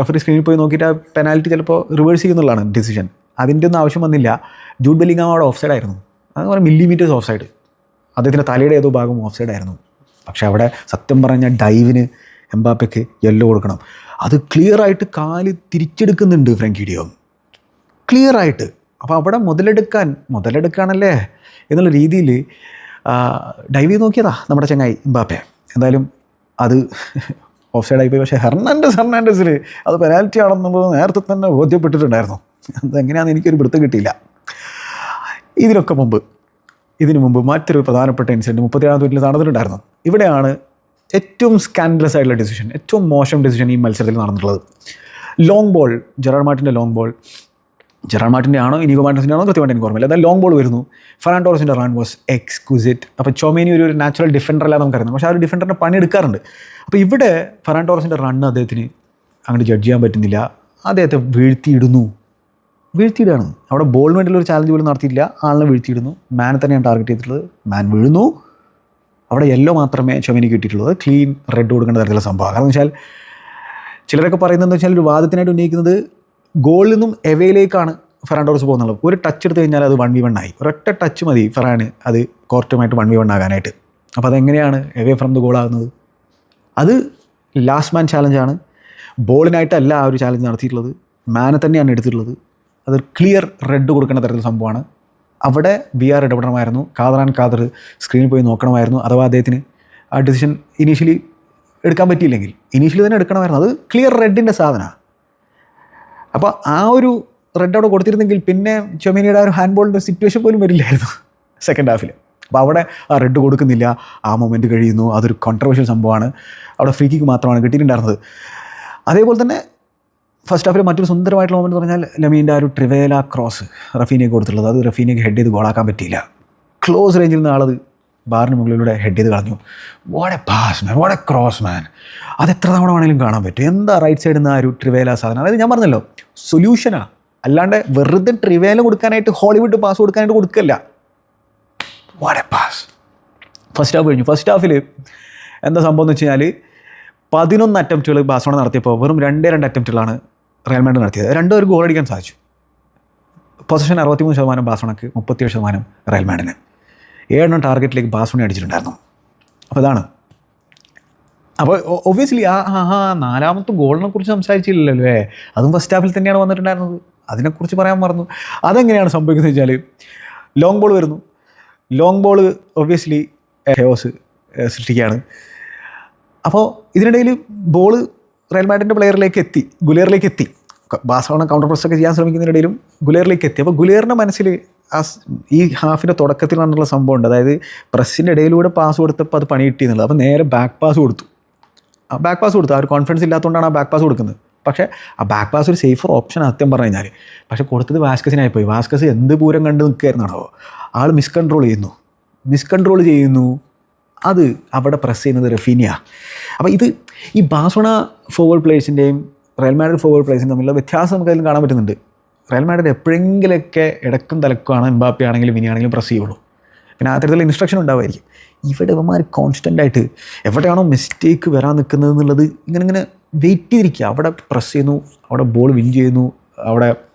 റഫറി സ്ക്രീനിൽ പോയി നോക്കിയിട്ട് ആ പെനാൽറ്റി ചിലപ്പോൾ റിവേഴ്സ് ചെയ്യുന്നുള്ളതാണ് ഡിസിഷൻ. അതിൻ്റെ ഒന്നും ആവശ്യം വന്നില്ല. ജൂഡ് ബെല്ലിംഗാം അവിടെ ഓഫ് സൈഡ് ആയിരുന്നു. അതുപോലെ മില്ലിമീറ്റേഴ്സ് ഓഫ് സൈഡ്, അദ്ദേഹത്തിൻ്റെ തലയുടെ ഏതോ ഭാഗം ഓഫ് സൈഡ് ആയിരുന്നു. പക്ഷേ അവിടെ സത്യം പറഞ്ഞാൽ ഡൈവിന് എംബാപ്പയ്ക്ക് യെല്ലോ കൊടുക്കണം. അത് ക്ലിയറായിട്ട് കാല് തിരിച്ചെടുക്കുന്നുണ്ട് ഫ്രാങ്കി ഡി യോങ്, ക്ലിയറായിട്ട്. അപ്പോൾ അവിടെ മുതലെടുക്കാണല്ലേ എന്നുള്ള രീതിയിൽ ഡൈവ് ചെയ്ത് നോക്കിയതാ നമ്മുടെ ചങ്ങായി എംബാപ്പെ. എന്തായാലും അത് ഓഫ് സൈഡ് ആയിപ്പോയി. പക്ഷേ ഹെർണാണ്ടസിൽ അത് പെനാൽറ്റി ആണെന്നുള്ളത് നേരത്തെ തന്നെ ബോധ്യപ്പെട്ടിട്ടുണ്ടായിരുന്നു. അതെങ്ങനെയാണെന്ന് എനിക്കൊരു പിടുത്തം കിട്ടിയില്ല. ഇതിനു മുമ്പ് മറ്റൊരു പ്രധാനപ്പെട്ട ഇൻസിഡൻറ്റ് 37-ാം മിനിറ്റിൽ നടന്നിട്ടുണ്ടായിരുന്നു. ഇവിടെയാണ് ഏറ്റവും സ്കാൻഡലസ് ആയിട്ടുള്ള ഡിസിഷൻ, ഏറ്റവും മോശം ഡിസിഷൻ ഈ മത്സരത്തിൽ നടന്നിട്ടുള്ളത്. ലോങ് ബോൾ, ജെറാർഡ് മാർട്ടിൻ്റെ ആണോ ഇനിഗോ മാർട്ടിൻസിൻ്റെ ആണോ കൃത്യമായിട്ട് എനിക്ക് ഓർമ്മയില്ല. എന്നാൽ ലോങ് ബോൾ വരുന്നു. ഫെറാൻ ടോറസിൻ്റെ റൺ വാസ് എക്സ്ക്യൂസിറ്റ്. അപ്പോൾ ചൊമേനി ഒരു നാച്ചുറൽ ഡിഫൻഡർ അല്ല നമുക്കറിയാം, പക്ഷേ ആ ഒരു ഡിഫൻഡറിനെ പണി എടുക്കാറുണ്ട്. അപ്പോൾ ഇവിടെ ഫെറാൻ ടോറസിൻ്റെ റണ്ണ് അദ്ദേഹത്തിന് അങ്ങോട്ട് ജഡ്ജ് ചെയ്യാൻ പറ്റുന്നില്ല. അദ്ദേഹത്തെ വീഴ്ത്തിയിടുകയാണ്. അവിടെ ബോളിന് വേണ്ടിയുള്ള ഒരു ചാലഞ്ച് പോലും നടത്തിയില്ല, ആളിനെ വീഴ്ത്തിയിടുന്നു. മാനെ തന്നെയാണ് ടാർഗറ്റ് ചെയ്തിട്ടുള്ളത്. മാൻ വീഴുന്നു. അവിടെ യെല്ലോ മാത്രമേ ചൊമേനിക്ക് കിട്ടിയിട്ടുള്ളൂ. ക്ലീൻ റെഡ് കൊടുക്കേണ്ട തരത്തിലുള്ള സംഭവം. കാരണം എന്ന് വെച്ചാൽ ചിലരൊക്കെ പറയുന്നതെന്ന് വെച്ചാൽ ഒരു വാദത്തിനായിട്ട് ഉന്നയിക്കുന്നത് ഗോളിൽ നിന്നും എവേയിലേക്കാണ് ഫെറാൻ ടോറസ് പോകുന്നുള്ളത്. ഒരു ടച്ച് എടുത്ത് കഴിഞ്ഞാൽ അത് 1v1 ആയി. ഒരൊറ്റ ടച്ച് മതി ഫെറാന് അത് കോർട്ടുമായിട്ട് 1v1 ആകാനായിട്ട്. അപ്പോൾ അതെങ്ങനെയാണ് എവേ ഫ്രം ദ ഗോൾ ആകുന്നത്? അത് ലാസ്റ്റ് മാൻ ചാലഞ്ചാണ്. ബോളിനായിട്ടല്ല ആ ഒരു ചാലഞ്ച് നടത്തിയിട്ടുള്ളത്, മാനെ തന്നെയാണ് എടുത്തിട്ടുള്ളത്. അത് ക്ലിയർ റെഡ് കൊടുക്കേണ്ട തരത്തിലുള്ള സംഭവമാണ്. അവിടെ VR ഇടപെടണമായിരുന്നു. കാദർ സ്ക്രീനിൽ പോയി നോക്കണമായിരുന്നു. അഥവാ അദ്ദേഹത്തിന് ആ ഡിസിഷൻ ഇനീഷ്യലി എടുക്കാൻ പറ്റിയില്ലെങ്കിൽ ഇനീഷ്യലി തന്നെ എടുക്കണമായിരുന്നു. അത് ക്ലിയർ റെഡിൻ്റെ സാധനമാണ്. അപ്പോൾ ആ ഒരു റെഡ് അവിടെ കൊടുത്തിരുന്നെങ്കിൽ പിന്നെ ചൊമേനിയുടെ ആ ഒരു ഹാൻഡ് ബോളിൻ്റെ സിറ്റുവേഷൻ പോലും വരില്ലായിരുന്നു സെക്കൻഡ് ഹാഫിൽ. അപ്പോൾ അവിടെ ആ റെഡ് കൊടുക്കുന്നില്ല, ആ മൊമെൻറ്റ് കഴിയുന്നു. അതൊരു കോൺട്രവേഴ്ഷ്യൽ സംഭവമാണ്. അവിടെ ഫ്രീ കിക്ക് മാത്രമാണ് കിട്ടിയിട്ടുണ്ടായിരുന്നത്. അതേപോലെ തന്നെ ഫസ്റ്റ് ഹാഫിൽ മറ്റൊരു സുന്ദരമായിട്ടുള്ള മൊമെൻറ്റ് എന്ന് പറഞ്ഞാൽ ലമീൻ്റെ ആ ഒരു ട്രിവേല ക്രോസ് റഫീനയ്ക്ക് കൊടുത്തുള്ളത്. അത് റഫീനയ്ക്ക് ഹെഡ് ചെയ്ത് ഗോളാക്കാൻ പറ്റിയില്ല. ക്ലോസ് റേഞ്ചിൽ നിന്ന് ആളത് ബാറിന് മുകളിലൂടെ ഹെഡ് ചെയ്ത് കളഞ്ഞു. What a pass man, what a cross man. അത് എത്ര തവണ വേണമെങ്കിലും കാണാൻ പറ്റും. എന്താ റൈറ്റ് സൈഡിൽ നിന്ന് ആ ഒരു ട്രിവേല സാധനം. അതായത് ഞാൻ പറഞ്ഞല്ലോ, സൊല്യൂഷനാണ്. അല്ലാണ്ട് വെറുതെ ട്രിവേല കൊടുക്കാനായിട്ട് ഹോളിവുഡ് പാസ് കൊടുക്കാനായിട്ട് കൊടുക്കല്ല. What a pass. First half കഴിഞ്ഞു. ഫസ്റ്റ് ഹാഫിൽ എന്താ സംഭവം എന്ന് വെച്ച് കഴിഞ്ഞാൽ 11 അറ്റംപ്റ്റുകൾ ബാഴ്സലോണ നടത്തിയപ്പോൾ വെറും 2 അറ്റംപ്റ്റുകളാണ് റയൽ മാഡ്രിഡ് നടത്തിയത്. രണ്ടും ഒരു ഗോൾ അടിക്കാൻ സാധിച്ചു. പൊസിഷൻ 63% ബാഴ്സലോണയ്ക്ക്, 37% റയൽ മാഡ്രിഡിന്. 7 ടാർഗറ്റിലേക്ക് ബാഴ്സലോണ അടിച്ചിട്ടുണ്ടായിരുന്നു. അപ്പോൾ ഇതാണ്. അപ്പോൾ ഒബ്വിയസ്ലി നാലാമത്തെ ഗോളിനെ കുറിച്ച് സംസാരിച്ചില്ലല്ലോ അല്ലേ. അതും ഫസ്റ്റ് ഹാഫിൽ തന്നെയാണ് വന്നിട്ടുണ്ടായിരുന്നത്. അതിനെക്കുറിച്ച് പറയാൻ മറന്നു. അതെങ്ങനെയാണ് സംഭവിക്കുന്നത് വെച്ചാൽ, ലോങ് ബോൾ വരുന്നു. ലോങ് ബോൾ ഒബ്വിയസ്ലി ഹെയോസ് സൃഷ്ടിക്കുകയാണ്. അപ്പോൾ ഇതിനിടയിൽ ബോൾ റയൽ മാഡ്രിഡിൻ്റെ ഗുലേറിലേക്ക് എത്തി. ബാഴ്സലോണ കൗണ്ടർ പ്രസ്സൊക്കെ ചെയ്യാൻ ശ്രമിക്കുന്നതിനിടയിലും ഗുലേറിലേക്ക് എത്തി. അപ്പോൾ ഗുലേറിൻ്റെ മനസ്സിൽ ഈ ഹാഫിൻ്റെ തുടക്കത്തിൽ വന്നിട്ടുള്ള സംഭവം ഉണ്ട്. അതായത് പ്രസ്സിൻ്റെ ഇടയിലൂടെ പാസ് കൊടുത്തപ്പോൾ അത് പണി കിട്ടി എന്നുള്ളത്. അപ്പോൾ നേരെ ബാക്ക് പാസ് കൊടുത്തു. ആ ഒരു കോൺഫിഡൻസ് ഇല്ലാത്തതുകൊണ്ടാണ് ആ ബാക്ക് പാസ് കൊടുക്കുന്നത്. പക്ഷേ ആ ബാക്ക് പാസ് ഒരു സേഫർ ഓപ്ഷൻ സത്യം പറഞ്ഞു കഴിഞ്ഞാൽ. പക്ഷേ കൊടുത്തത് വാസ്കസിനായിപ്പോയി. വാസ്കസ് എന്ത് പൂരം കണ്ട് നിൽക്കുകയായിരുന്നാണോ. ആൾ മിസ്കൺട്രോൾ ചെയ്യുന്നു. അത് അവിടെ പ്രസ് ചെയ്യുന്നത് റഫീനിയ. അപ്പോൾ ഇത് ഈ ബാഴ്സലോണ ഫോർവേഡ് പ്ലേയേഴ്സിൻ്റെയും റയൽ മാഡ്രിഡ് ഫോർവേഡ് പ്ലേയേഴ്സിൻ്റെയും തമ്മിലുള്ള വ്യത്യാസം നമുക്ക് അതിൽ കാണാൻ പറ്റുന്നുണ്ട്. റയൽ മാഡ്രിഡ് എപ്പോഴെങ്കിലൊക്കെ ഇടക്കും തലക്കുമാണ് എംബാപ്പെ ആണെങ്കിലും വിനി ആണെങ്കിലും പ്രസ് ചെയ്യുള്ളൂ. പിന്നെ ആ തരത്തിലുള്ള ഇൻസ്ട്രക്ഷൻ ഉണ്ടാവുമായിരിക്കും. ഇവിടെ ഇവന്മാർ കോൺസ്റ്റൻ്റായിട്ട് എവിടെയാണോ മിസ്റ്റേക്ക് വരാൻ നിൽക്കുന്നത് എന്നുള്ളത് ഇങ്ങനെ വെയിറ്റ് ചെയ്തിരിക്കുക. അവിടെ പ്രസ് ചെയ്യുന്നു, അവിടെ ബോൾ വിൻ ചെയ്യുന്നു, അവിടെ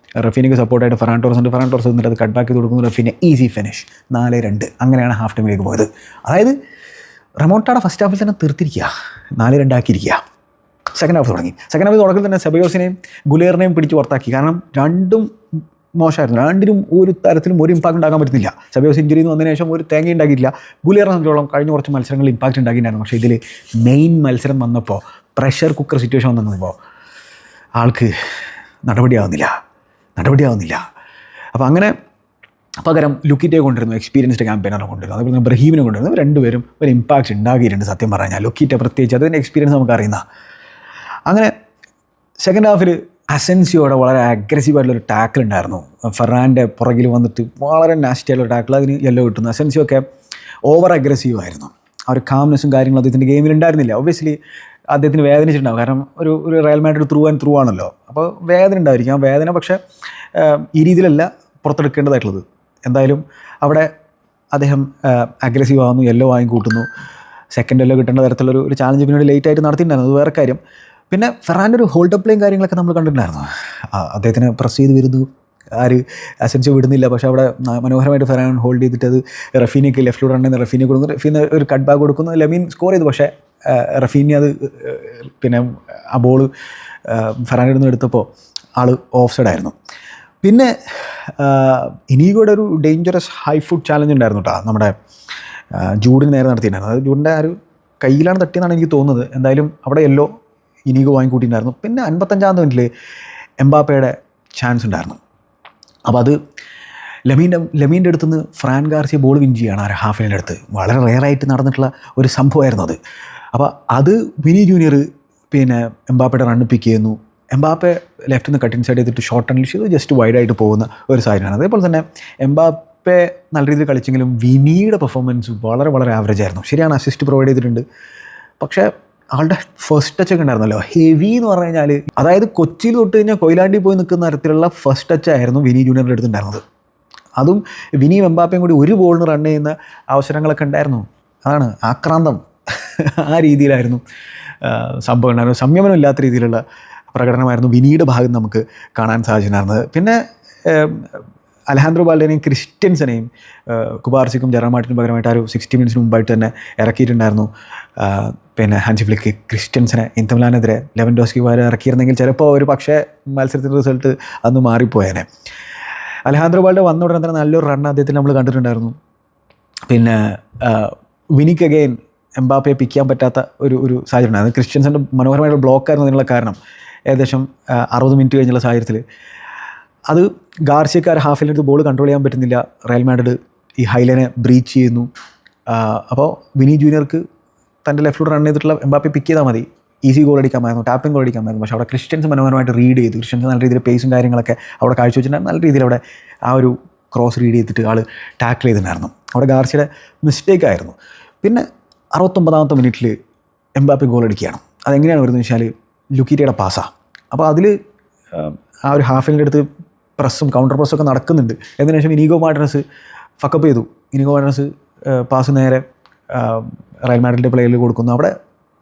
റഫീനയ്ക്ക് സപ്പോർട്ടായിട്ട് ഫെറാൻ ടോറസ് എന്നിട്ട് അത് കട്ട് ബാക്ക് ചെയ്ത് കൊടുക്കുന്നു. Raphinha easy finish 4-2. അങ്ങനെയാണ് ഹാഫ് ടൈമിലേക്ക് പോയത്. അതായത് റെമോൺടാഡ ഫസ്റ്റ് ഹാഫിൽ തന്നെ തീർത്തിരിക്കുക, 4-2 ആക്കിയിരിക്കുക. സെക്കൻഡ് ഹാഫ് തുടക്കത്തിൽ തന്നെ സെബയോസിനെയും ഗുലേറിനെയും പിടിച്ച് പുറത്താക്കി. കാരണം രണ്ടും മോശമായിരുന്നു. രണ്ടിനും ഒരു തരത്തിലും ഒരു ഇമ്പാക്റ്റ് ഉണ്ടാക്കാൻ പറ്റുന്നില്ല. സെബയോസ് ഇഞ്ചുറി എന്ന് വന്നതിന് ശേഷം ഒരു തേങ്ങ ഉണ്ടാക്കിയില്ല. ഗുലേറിനെ സംബന്ധിച്ചോളം കഴിഞ്ഞ കുറച്ച് മത്സരങ്ങളിൽ ഇമ്പാക്റ്റ് ഉണ്ടാക്കിയിട്ടുണ്ടായിരുന്നു. പക്ഷേ ഇതിൽ മെയിൻ മത്സരം വന്നപ്പോൾ, പ്രഷർ കുക്കർ സിറ്റുവേഷൻ വന്നപ്പോൾ ആൾക്ക് നടപടിയാവുന്നില്ല. അപ്പോൾ അങ്ങനെ പകരം ലുക്കിറ്റെ കൊണ്ടുവരുന്നു, എക്സ്പീരിയൻസ്ഡ് ക്യാമ്പയിനറെ കൊണ്ടുവരുന്നു, അതുപോലെ തന്നെ ബ്രഹീമിനെ കൊണ്ടുവരുന്നു. രണ്ടുപേരും ഒരു ഇമ്പാക്റ്റ് ഉണ്ടാക്കിയിട്ടുണ്ട് സത്യം പറഞ്ഞാൽ. ലുക്കിറ്റെ പ്രത്യേകിച്ച് അതിൻ്റെ എക്സ്പീരിയൻസ് നമുക്കറിയുന്ന. അങ്ങനെ സെക്കൻഡ് ഹാഫിൽ അസെൻസിയോടെ വളരെ അഗ്രസീവായിട്ടുള്ളൊരു ടാക്കിൾ ഉണ്ടായിരുന്നു. ഫെറാൻ്റെ പുറകിൽ വന്നിട്ട് വളരെ നാസ്റ്റി ആയിട്ടുള്ള ടാക്കിൾ, അതിന് യെല്ലോ കിട്ടുന്നു. അസെൻസിയോ ഒക്കെ ഓവർ അഗ്രസീവ് ആയിരുന്നു. ആ ഒരു കാംനെസ്സും കാര്യങ്ങളും അദ്ദേഹത്തിൻ്റെ ഗെയിമിൽ ഉണ്ടായിരുന്നില്ല. ഒബ്വിയസ്ലി അദ്ദേഹത്തിന് വേദനിച്ചിട്ടുണ്ടാവും. കാരണം ഒരു റയൽ മാഡ്രിഡ് ത്രൂ ആണല്ലോ. അപ്പോൾ വേദന ഉണ്ടായിരിക്കും. ആ വേദന പക്ഷേ ഈ രീതിയിലല്ല പുറത്തെടുക്കേണ്ടതായിട്ടുള്ളത്. എന്തായാലും അവിടെ അദ്ദേഹം അഗ്രസീവ് ആവുന്നു, യെല്ലോ വാങ്ങിക്കൂട്ടുന്നു. സെക്കൻഡ് യെല്ലോ കിട്ടേണ്ട തരത്തിലുള്ളൊരു ചാലഞ്ച് പിന്നീട് ലേറ്റായിട്ട് നടത്തിയിട്ടുണ്ടായിരുന്നു. അത് വേറെ കാര്യം. പിന്നെ ഫെറാൻ്റെ ഒരു ഹോൾഡ് പ്ലേയും കാര്യങ്ങളൊക്കെ നമ്മൾ കണ്ടിട്ടുണ്ടായിരുന്നു. അദ്ദേഹത്തിന് പ്രസ് ചെയ്ത് വരുന്നു, അസെൻസിയോ വിടുന്നില്ല. പക്ഷേ അവിടെ മനോഹരമായിട്ട് ഫെറാൻ ഹോൾഡ് ചെയ്തിട്ട് അത് റഫീനയ്ക്ക് ലെഫ്റ്റിലൂടെ ഉണ്ടെന്ന് റഫീനെ കൊടുക്കുന്നു. റഫീന ഒരു കട്ട് ബാക്ക് കൊടുക്കുന്നു. ലെമീൻ സ്കോർ ചെയ്തു. പക്ഷേ റഫീനി അത് പിന്നെ ആ ബോൾ ഫെറാൻ്റെ നിന്ന് എടുത്തപ്പോൾ ആൾ ഓഫ് സൈഡ് ആയിരുന്നു. പിന്നെ ഇനീഗോയുടെ ഒരു ഡേഞ്ചറസ് ഹൈ ഫുട്ട് ചാലഞ്ച് ഉണ്ടായിരുന്നു കേട്ടോ. നമ്മുടെ ജൂഡിന് നേരെ നടത്തിയിട്ടുണ്ടായിരുന്നു. അത് ജൂഡിൻ്റെ ആ ഒരു കയ്യിലാണ് തട്ടിയെന്നാണ് എനിക്ക് തോന്നുന്നത്. എന്തായാലും അവിടെ യെല്ലോ ഇനീഗോ വാങ്ങിക്കൂട്ടിയിട്ടുണ്ടായിരുന്നു. പിന്നെ 55-ാം മിനിറ്റിൽ എംബാപ്പയുടെ ചാൻസ് ഉണ്ടായിരുന്നു. അപ്പോൾ അത് ലെമീൻ്റെ അടുത്തുനിന്ന് ഫ്രാൻ ഗാർസിയ ബോൾ വിൻ ചെയ്യുകയാണ് ആ ഹാഫിൻ്റെ അടുത്ത്. വളരെ റെയറായിട്ട് നടന്നിട്ടുള്ള ഒരു സംഭവമായിരുന്നു അത്. അപ്പോൾ അത് വിനി ജൂനിയർ പിന്നെ എംബാപ്പയുടെ റണ്ണ് പിക്ക് ചെയ്യുന്നു. എംബാപ്പെ ലെഫ്റ്റിൽ നിന്ന് കട്ടിങ് സൈഡ് ചെയ്തിട്ട് ഷോർട്ട് അൺലിഷ് ചെയ്ത് ജസ്റ്റ് വൈഡായിട്ട് പോകുന്ന ഒരു സാഹചര്യമാണ്. അതേപോലെ തന്നെ എംബാപ്പെ നല്ല രീതിയിൽ കളിച്ചെങ്കിലും വിനിയുടെ പെർഫോമൻസ് വളരെ വളരെ ആവറേജ് ആയിരുന്നു. ശരിയാണ്, അസിസ്റ്റ് പ്രൊവൈഡ് ചെയ്തിട്ടുണ്ട്. പക്ഷേ ആളുടെ ഫസ്റ്റ് ടച്ച് ഒക്കെ ഉണ്ടായിരുന്നല്ലോ, ഹെവി എന്ന് പറഞ്ഞു കഴിഞ്ഞാൽ, അതായത് കൊച്ചിയിൽ തൊട്ട് കഴിഞ്ഞാൽ കൊയിലാണ്ടി പോയി നിൽക്കുന്ന തരത്തിലുള്ള ഫസ്റ്റ് ടച്ച് ആയിരുന്നു വിനി ജൂനിയറിൻ്റെ അടുത്തുണ്ടായിരുന്നത്. അതും വിനിയും എംബാപ്പയും കൂടി ഒരു ബോളിന് റൺ ചെയ്യുന്ന അവസരങ്ങളൊക്കെ ഉണ്ടായിരുന്നു. അതാണ് ആക്രാന്തം. ആ രീതിയിലായിരുന്നു സംഭവം ഉണ്ടായിരുന്നു. സംയമനമില്ലാത്ത രീതിയിലുള്ള പ്രകടനമായിരുന്നു വിനിയുടെ ഭാഗത്ത് നമുക്ക് കാണാൻ സാധിച്ചിട്ടുണ്ടായിരുന്നത്. പിന്നെ അലഹാൻഡ്രോ ബാൽഡേനെയും ക്രിസ്റ്റ്യൻസനെയും കുബാർസിക്കും ജെറാമാർട്ടിനും പകരമായിട്ട് ആ ഒരു 60 മിനിറ്റ്സിന് മുമ്പായിട്ട് തന്നെ ഇറക്കിയിട്ടുണ്ടായിരുന്നു. പിന്നെ ഹാൻസി ഫ്ലിക്ക് ക്രിസ്റ്റ്യൻസനെ ഇന്റർ മിലാനെതിരെ ലെവൻഡോസ്കി വരെ ഇറക്കിയിരുന്നെങ്കിൽ ചിലപ്പോൾ ഒരു പക്ഷേ മത്സരത്തിൻ്റെ റിസൾട്ട് അന്ന് മാറിപ്പോയേനെ. അലഹാൻഡ്രോ ബാൽഡേ വന്ന ഉടനെ തന്നെ നല്ലൊരു റൺ അദ്ദേഹത്തിന് നമ്മൾ കണ്ടിട്ടുണ്ടായിരുന്നു. പിന്നെ വിനിക്ക് അഗെയിൻ എംബാപ്പയെ പിക്ക് ചെയ്യാൻ പറ്റാത്ത ഒരു സാഹചര്യം ഉണ്ടായിരുന്നു. ക്രിസ്റ്റ്യൻസിൻ്റെ മനോഹരമായിട്ടുള്ള ബ്ലോക്കായിരുന്നു അതിനുള്ള കാരണം. ഏകദേശം 60 മിനിറ്റ് കഴിഞ്ഞുള്ള സാഹചര്യത്തിൽ അത് ഗാർസിയക്കാർ ഹാഫിലെടുത്ത് ബോൾ കൺട്രോൾ ചെയ്യാൻ പറ്റുന്നില്ല. റയൽ മാഡ്രിഡ് ഈ ഹൈലൈനെ ബ്രീച്ച് ചെയ്യുന്നു. അപ്പോൾ വിനി ജൂനിയർക്ക് തൻ്റെ ലെഫ്റ്റിലൂടെ റൺ ചെയ്തിട്ടുള്ള എംബാപ്പയെ പിക്ക് ചെയ്താൽ മതി, ഈസി ഗോൾ അടിക്കാമായിരുന്നു, ടാപ്പിംഗ് ഗോൾ അടിക്കാമായിരുന്നു. പക്ഷേ അവിടെ ക്രിസ്റ്റ്യൻസ് മനോഹരമായിട്ട് റീഡ് ചെയ്തു. ക്രിസ്റ്റ്യൻസ് നല്ല രീതിയിൽ പേസും കാര്യങ്ങളൊക്കെ അവിടെ കാഴ്ചവെച്ചിട്ടുണ്ടായിരുന്നു. നല്ല രീതിയിൽ അവിടെ ആ ഒരു ക്രോസ് റീഡ് ചെയ്തിട്ട് ആൾ ടാക്കിൾ ചെയ്തിട്ടുണ്ടായിരുന്നു. അവിടെ ഗാർസിയുടെ മിസ്റ്റേക്ക് ആയിരുന്നു. പിന്നെ 69-ാമത്തെ മിനിറ്റിൽ എംബാപ്പെ ഗോൾ അടിക്കുകയാണ്. അതെങ്ങനെയാണ് വരുന്നത് വെച്ചാൽ ലുക്കീറ്റയുടെ പാസ്സാണ്. അപ്പോൾ അതിൽ ആ ഒരു ഹാഫിൻ്റെ അടുത്ത് പ്രസ്സും കൗണ്ടർ പ്രസ്സൊക്കെ നടക്കുന്നുണ്ട്. അതിനുശേഷം ഇനിഗോ മാർട്ടിനസ് ഫക്കപ്പ് ചെയ്തു. ഇനിഗോ മാർട്ടിനസ് പാസ് നേരെ റയൽ മാഡ്രിഡിൻ്റെ പ്ലേയറിൽ കൊടുക്കുന്നു. അവിടെ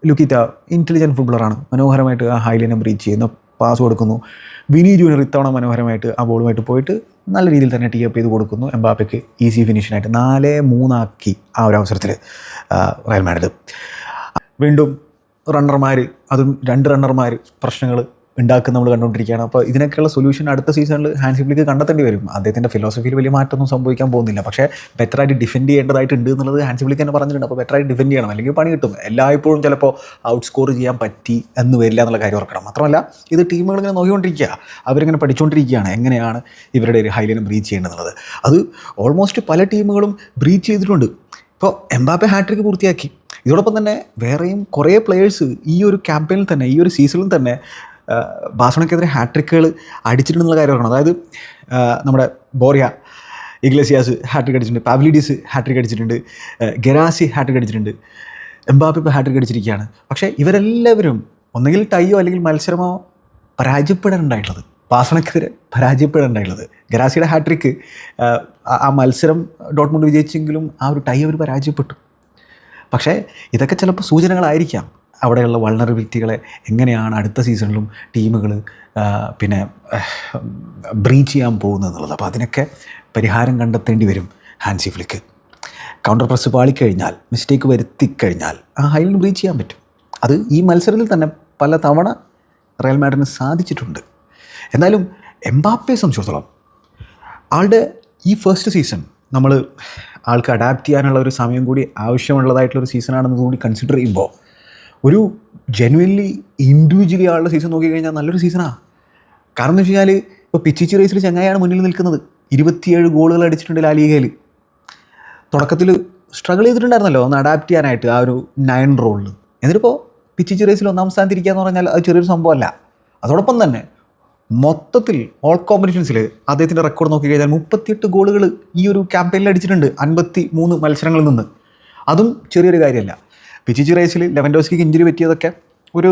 ലുക്കീറ്റ ഇൻ്റലിജൻറ്റ് ഫുട്ബോളറാണ്, മനോഹരമായിട്ട് ആ ഹൈലൈനെ ബ്രീച്ച് ചെയ്യുന്നു, പാസ് കൊടുക്കുന്നു. വിനി ജൂനിയർ ഇത്തവണ മനോഹരമായിട്ട് ആ ബോളുമായിട്ട് പോയിട്ട് നല്ല രീതിയിൽ തന്നെ ടീ അപ്പ് ചെയ്ത് കൊടുക്കുന്നു. എംബാപ്പയ്ക്ക് ഈസി ഫിനിഷിനായിട്ട് 4-3 ആക്കി ആ ഒരു അവസരത്തിൽ റയൽ മാഡ്രിഡ്. വീണ്ടും റണ്ണർമാർ, അതും 2 റണ്ണർമാർ പ്രശ്നങ്ങൾ ഉണ്ടാക്കുന്ന നമ്മൾ കണ്ടുകൊണ്ടിരിക്കുകയാണ്. അപ്പോൾ ഇതിനൊക്കെയുള്ള സൊല്യൂഷൻ അടുത്ത സീസണിൽ ഹാൻസി ഫ്ലിക്ക് കണ്ടെത്തേണ്ടി വരും. അദ്ദേഹത്തിൻ്റെ ഫിലോസഫിയിൽ വലിയ മാറ്റമൊന്നും സംഭവിക്കാൻ പോകുന്നില്ല. പക്ഷേ ബെറ്ററായിട്ട് ഡിഫെൻഡ് ചെയ്യേണ്ടതായിട്ടുണ്ട് എന്നുള്ളത് ഹാൻസി ഫ്ലിക്ക് തന്നെ പറഞ്ഞിട്ടുണ്ട്. അപ്പോൾ ബെറ്ററായിട്ട് ഡിഫെൻഡ് ചെയ്യണം, അല്ലെങ്കിൽ പണി കിട്ടും. എല്ലായ്പ്പോഴും ചിലപ്പോൾ ഔട്ട് സ്കോർ ചെയ്യാൻ പറ്റി എന്ന് വരില്ല എന്നുള്ള കാര്യം ഓർക്കണം. മാത്രമല്ല ഇത് ടീമുകൾ ഇങ്ങനെ നോക്കിക്കൊണ്ടിരിക്കുക, അവരിങ്ങനെ പഠിച്ചുകൊണ്ടിരിക്കുകയാണ് എങ്ങനെയാണ് ഇവരുടെ ഒരു ഹൈലൈൻ ബ്രീച്ച് ചെയ്യേണ്ടത്. അത് ഓൾമോസ്റ്റ് പല ടീമുകളും ബ്രീച്ച് ചെയ്തിട്ടുണ്ട്. ഇപ്പോൾ എംബാപ്പെ ഹാട്രിക്ക് പൂർത്തിയാക്കി. ഇതോടൊപ്പം തന്നെ വേറെയും കുറേ പ്ലെയേഴ്സ് ഈ ഒരു ക്യാമ്പയിനിൽ തന്നെ, ഈ ഒരു സീസണിൽ തന്നെ ബാഴ്സലോണയ്ക്കെതിരെ ഹാട്രിക്കുകൾ അടിച്ചിട്ടുണ്ടെന്നുള്ള കാര്യം ഓർക്കണം. അതായത് നമ്മുടെ ബോറിയ ഇഗ്ലേസിയാസ് ഹാട്രിക് അടിച്ചിട്ടുണ്ട്, പാവ്ലിഡീസ് ഹാട്രിക് അടിച്ചിട്ടുണ്ട്, ഗെറാസി ഹാട്രിക് അടിച്ചിട്ടുണ്ട്, എംബാപ്പെ ഇപ്പോൾ ഹാട്രിക് അടിച്ചിരിക്കുകയാണ്. പക്ഷേ ഇവരെല്ലാവരും ഒന്നുകിൽ ടൈയോ അല്ലെങ്കിൽ മത്സരമോ പരാജയപ്പെടാനുണ്ടായിട്ടുള്ളത്, ബാഴ്സലോണയ്ക്കെതിരെ പരാജയപ്പെടാനുണ്ടായിട്ടുള്ളത്. ഗെറാസിയുടെ ഹാട്രിക്ക് ആ മത്സരം ഡോട്ട്മുണ്ട് വിജയിച്ചെങ്കിലും ആ ഒരു ടൈ അവർ പരാജയപ്പെട്ടു. പക്ഷേ ഇതൊക്കെ ചിലപ്പോൾ സൂചനകളായിരിക്കാം അവിടെയുള്ള വൾണറബിലിറ്റികളെ എങ്ങനെയാണ് അടുത്ത സീസണിലും ടീമുകൾ പിന്നെ ബ്രീച്ച് ചെയ്യാൻ പോകുന്നത് എന്നുള്ളത്. അപ്പോൾ അതിനൊക്കെ പരിഹാരം കണ്ടെത്തേണ്ടി വരും ഹാൻസി ഫ്ലിക്ക്. കൗണ്ടർ പ്രസ് പാളിക്കഴിഞ്ഞാൽ, മിസ്റ്റേക്ക് വരുത്തിക്കഴിഞ്ഞാൽ ആ ഹൈലൈൻ ബ്രീച്ച് ചെയ്യാൻ പറ്റും. അത് ഈ മത്സരത്തിൽ തന്നെ പല തവണ റയൽ മാഡ്രിഡിന് സാധിച്ചിട്ടുണ്ട്. എന്തായാലും എംബാപ്പയെ സംബന്ധിച്ചിടത്തോളം ആളുടെ ഈ ഫസ്റ്റ് സീസൺ നമ്മൾ ആൾക്ക് അഡാപ്റ്റ് ചെയ്യാനുള്ള ഒരു സമയം കൂടി ആവശ്യമുള്ളതായിട്ടുള്ളൊരു സീസണാണെന്ന് കൂടി കൺസിഡർ ചെയ്യുമ്പോൾ ഒരു ജെനുവൻലി ഇൻഡിവിജ്വലി ആളുടെ സീസൺ നോക്കിക്കഴിഞ്ഞാൽ നല്ലൊരു സീസണാണ്. കാരണം എന്ന് വെച്ച് കഴിഞ്ഞാൽ ഇപ്പോൾ പിച്ചിച്ചി റേസിൽ ചങ്ങായാണ് മുന്നിൽ നിൽക്കുന്നത്. 27 ഗോളുകൾ അടിച്ചിട്ടുണ്ട് ലാ ലീഗയിൽ. തുടക്കത്തിൽ സ്ട്രഗിൾ ചെയ്തിട്ടുണ്ടായിരുന്നല്ലോ ഒന്ന് അഡാപ്റ്റ് ചെയ്യാനായിട്ട് ആ ഒരു 9 റോളിൽ. എന്നിട്ടിപ്പോൾ പിച്ചിച്ചി റേസിൽ 1-ാം സ്ഥാനത്തിരിക്കുക എന്ന് പറഞ്ഞാൽ അത് ചെറിയൊരു സംഭവമല്ല. അതോടൊപ്പം തന്നെ മൊത്തത്തിൽ ഓൾ കോമ്പറ്റീഷൻസിൽ അദ്ദേഹത്തിൻ്റെ റെക്കോർഡ് നോക്കിക്കഴിഞ്ഞാൽ 38 ഗോളുകൾ ഈ ഒരു ക്യാമ്പയിനിൽ അടിച്ചിട്ടുണ്ട് 53 മത്സരങ്ങളിൽ നിന്ന്. അതും ചെറിയൊരു കാര്യമല്ല. പിച്ചിച്ചി റേസിൽ ലെവൻഡോസ്കിക്ക് ഇഞ്ചുറി പറ്റിയതൊക്കെ ഒരു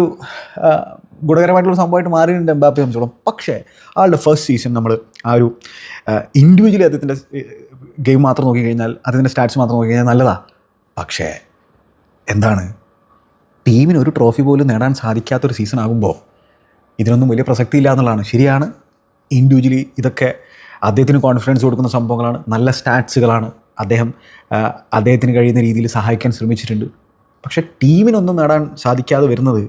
ഗുണകരമായിട്ടുള്ള സംഭവമായിട്ട് മാറിയിട്ടുണ്ട് എംബാപ്പയെ സംബന്ധിച്ചോളം. പക്ഷേ ആളുടെ ഫസ്റ്റ് സീസൺ നമ്മൾ ആ ഒരു ഇൻഡിവിജ്വലി അദ്ദേഹത്തിൻ്റെ ഗെയിം മാത്രം നോക്കിക്കഴിഞ്ഞാൽ, അദ്ദേഹത്തിൻ്റെ സ്റ്റാറ്റ്സ് മാത്രം നോക്കിക്കഴിഞ്ഞാൽ നല്ലതാണ്. പക്ഷേ എന്താണ്, ടീമിന് ഒരു ട്രോഫി പോലും നേടാൻ സാധിക്കാത്തൊരു സീസൺ ആകുമ്പോൾ ഇതിനൊന്നും വലിയ പ്രസക്തി ഇല്ല എന്നുള്ളതാണ്. ശരിയാണ്, ഇൻഡിവിജ്വലി ഇതൊക്കെ അദ്ദേഹത്തിന് കോൺഫിഡൻസ് കൊടുക്കുന്ന സംഭവങ്ങളാണ്, നല്ല സ്റ്റാറ്റ്സുകളാണ്, അദ്ദേഹത്തിന് കഴിയുന്ന രീതിയിൽ സഹായിക്കാൻ ശ്രമിച്ചിട്ടുണ്ട്. പക്ഷേ ടീമിനൊന്നും നേടാൻ സാധിക്കാതെ വരുന്നത്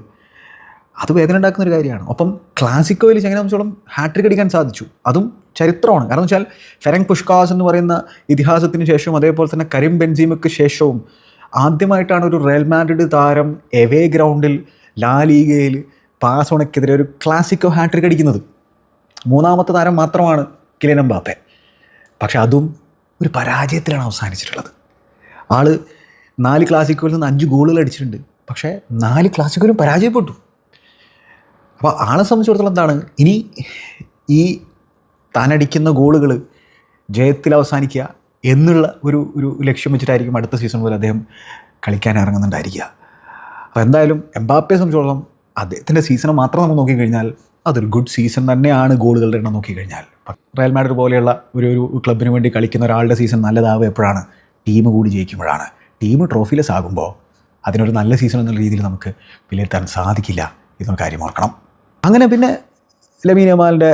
അത് വേദന ഉണ്ടാക്കുന്നൊരു കാര്യമാണ്. ഒപ്പം ക്ലാസിക്കോയിൽ എങ്ങനെ സംബന്ധിച്ചോളം ഹാട്രിക് അടിക്കാൻ സാധിച്ചു, അതും ചരിത്രമാണ്. കാരണം വെച്ചാൽ ഫെറങ് പുഷ്കാസ് എന്ന് പറയുന്ന ഇതിഹാസത്തിന് ശേഷവും അതേപോലെ തന്നെ കരീം ബെൻസീമയ്ക്ക് ശേഷവും ആദ്യമായിട്ടാണ് ഒരു റയൽ മാഡ്രിഡ് താരം എവേ ഗ്രൗണ്ടിൽ ലാ ലീഗയിൽ ബാഴ്സലോണയ്ക്കെതിരെ ഒരു ക്ലാസിക്കോ ഹാട്രിക് അടിക്കുന്നത്. 3ാമത്തെ താരം മാത്രമാണ് കിലിയൻ എംബാപ്പെ. പക്ഷെ അതും ഒരു പരാജയത്തിലാണ് അവസാനിച്ചിട്ടുള്ളത്. ആൾ 4 ക്ലാസിക്കോയിൽ നിന്ന് 5 ഗോളുകൾ അടിച്ചിട്ടുണ്ട്. പക്ഷേ 4 ക്ലാസിക്കോയിലും പരാജയപ്പെട്ടു. അപ്പോൾ ആളെ സംബന്ധിച്ചിടത്തോളം എന്താണ്, ഇനി ഈ താനടിക്കുന്ന ഗോളുകൾ ജയത്തിൽ അവസാനിക്കുക എന്നുള്ള ഒരു ലക്ഷ്യം വെച്ചിട്ടായിരിക്കും അടുത്ത സീസൺ മുതൽ അദ്ദേഹം കളിക്കാൻ ഇറങ്ങുന്നുണ്ടായിരിക്കുക. അപ്പോൾ എന്തായാലും എംബാപ്പയെ സംബന്ധിച്ചിടത്തോളം അദ്ദേഹത്തിൻ്റെ സീസൺ മാത്രം നമ്മൾ നോക്കിക്കഴിഞ്ഞാൽ അതൊരു ഗുഡ് സീസൺ തന്നെയാണ്. ഗോളുകളുടെ എണ്ണം നോക്കിക്കഴിഞ്ഞാൽ റയൽ മാഡ്രിഡ് പോലെയുള്ള ഒരു ക്ലബിന് വേണ്ടി കളിക്കുന്ന ഒരാളുടെ സീസൺ നല്ലതാവുക എപ്പോഴാണ്, ടീം കൂടി ജയിക്കുമ്പോഴാണ്. ടീം ട്രോഫിലെസ് ആകുമ്പോൾ അതിനൊരു നല്ല സീസൺ എന്നുള്ള രീതിയിൽ നമുക്ക് വിലയിരുത്താൻ സാധിക്കില്ല എന്നൊരു കാര്യം ഓർക്കണം. അങ്ങനെ പിന്നെ ലമീൻ യമാലിൻ്റെ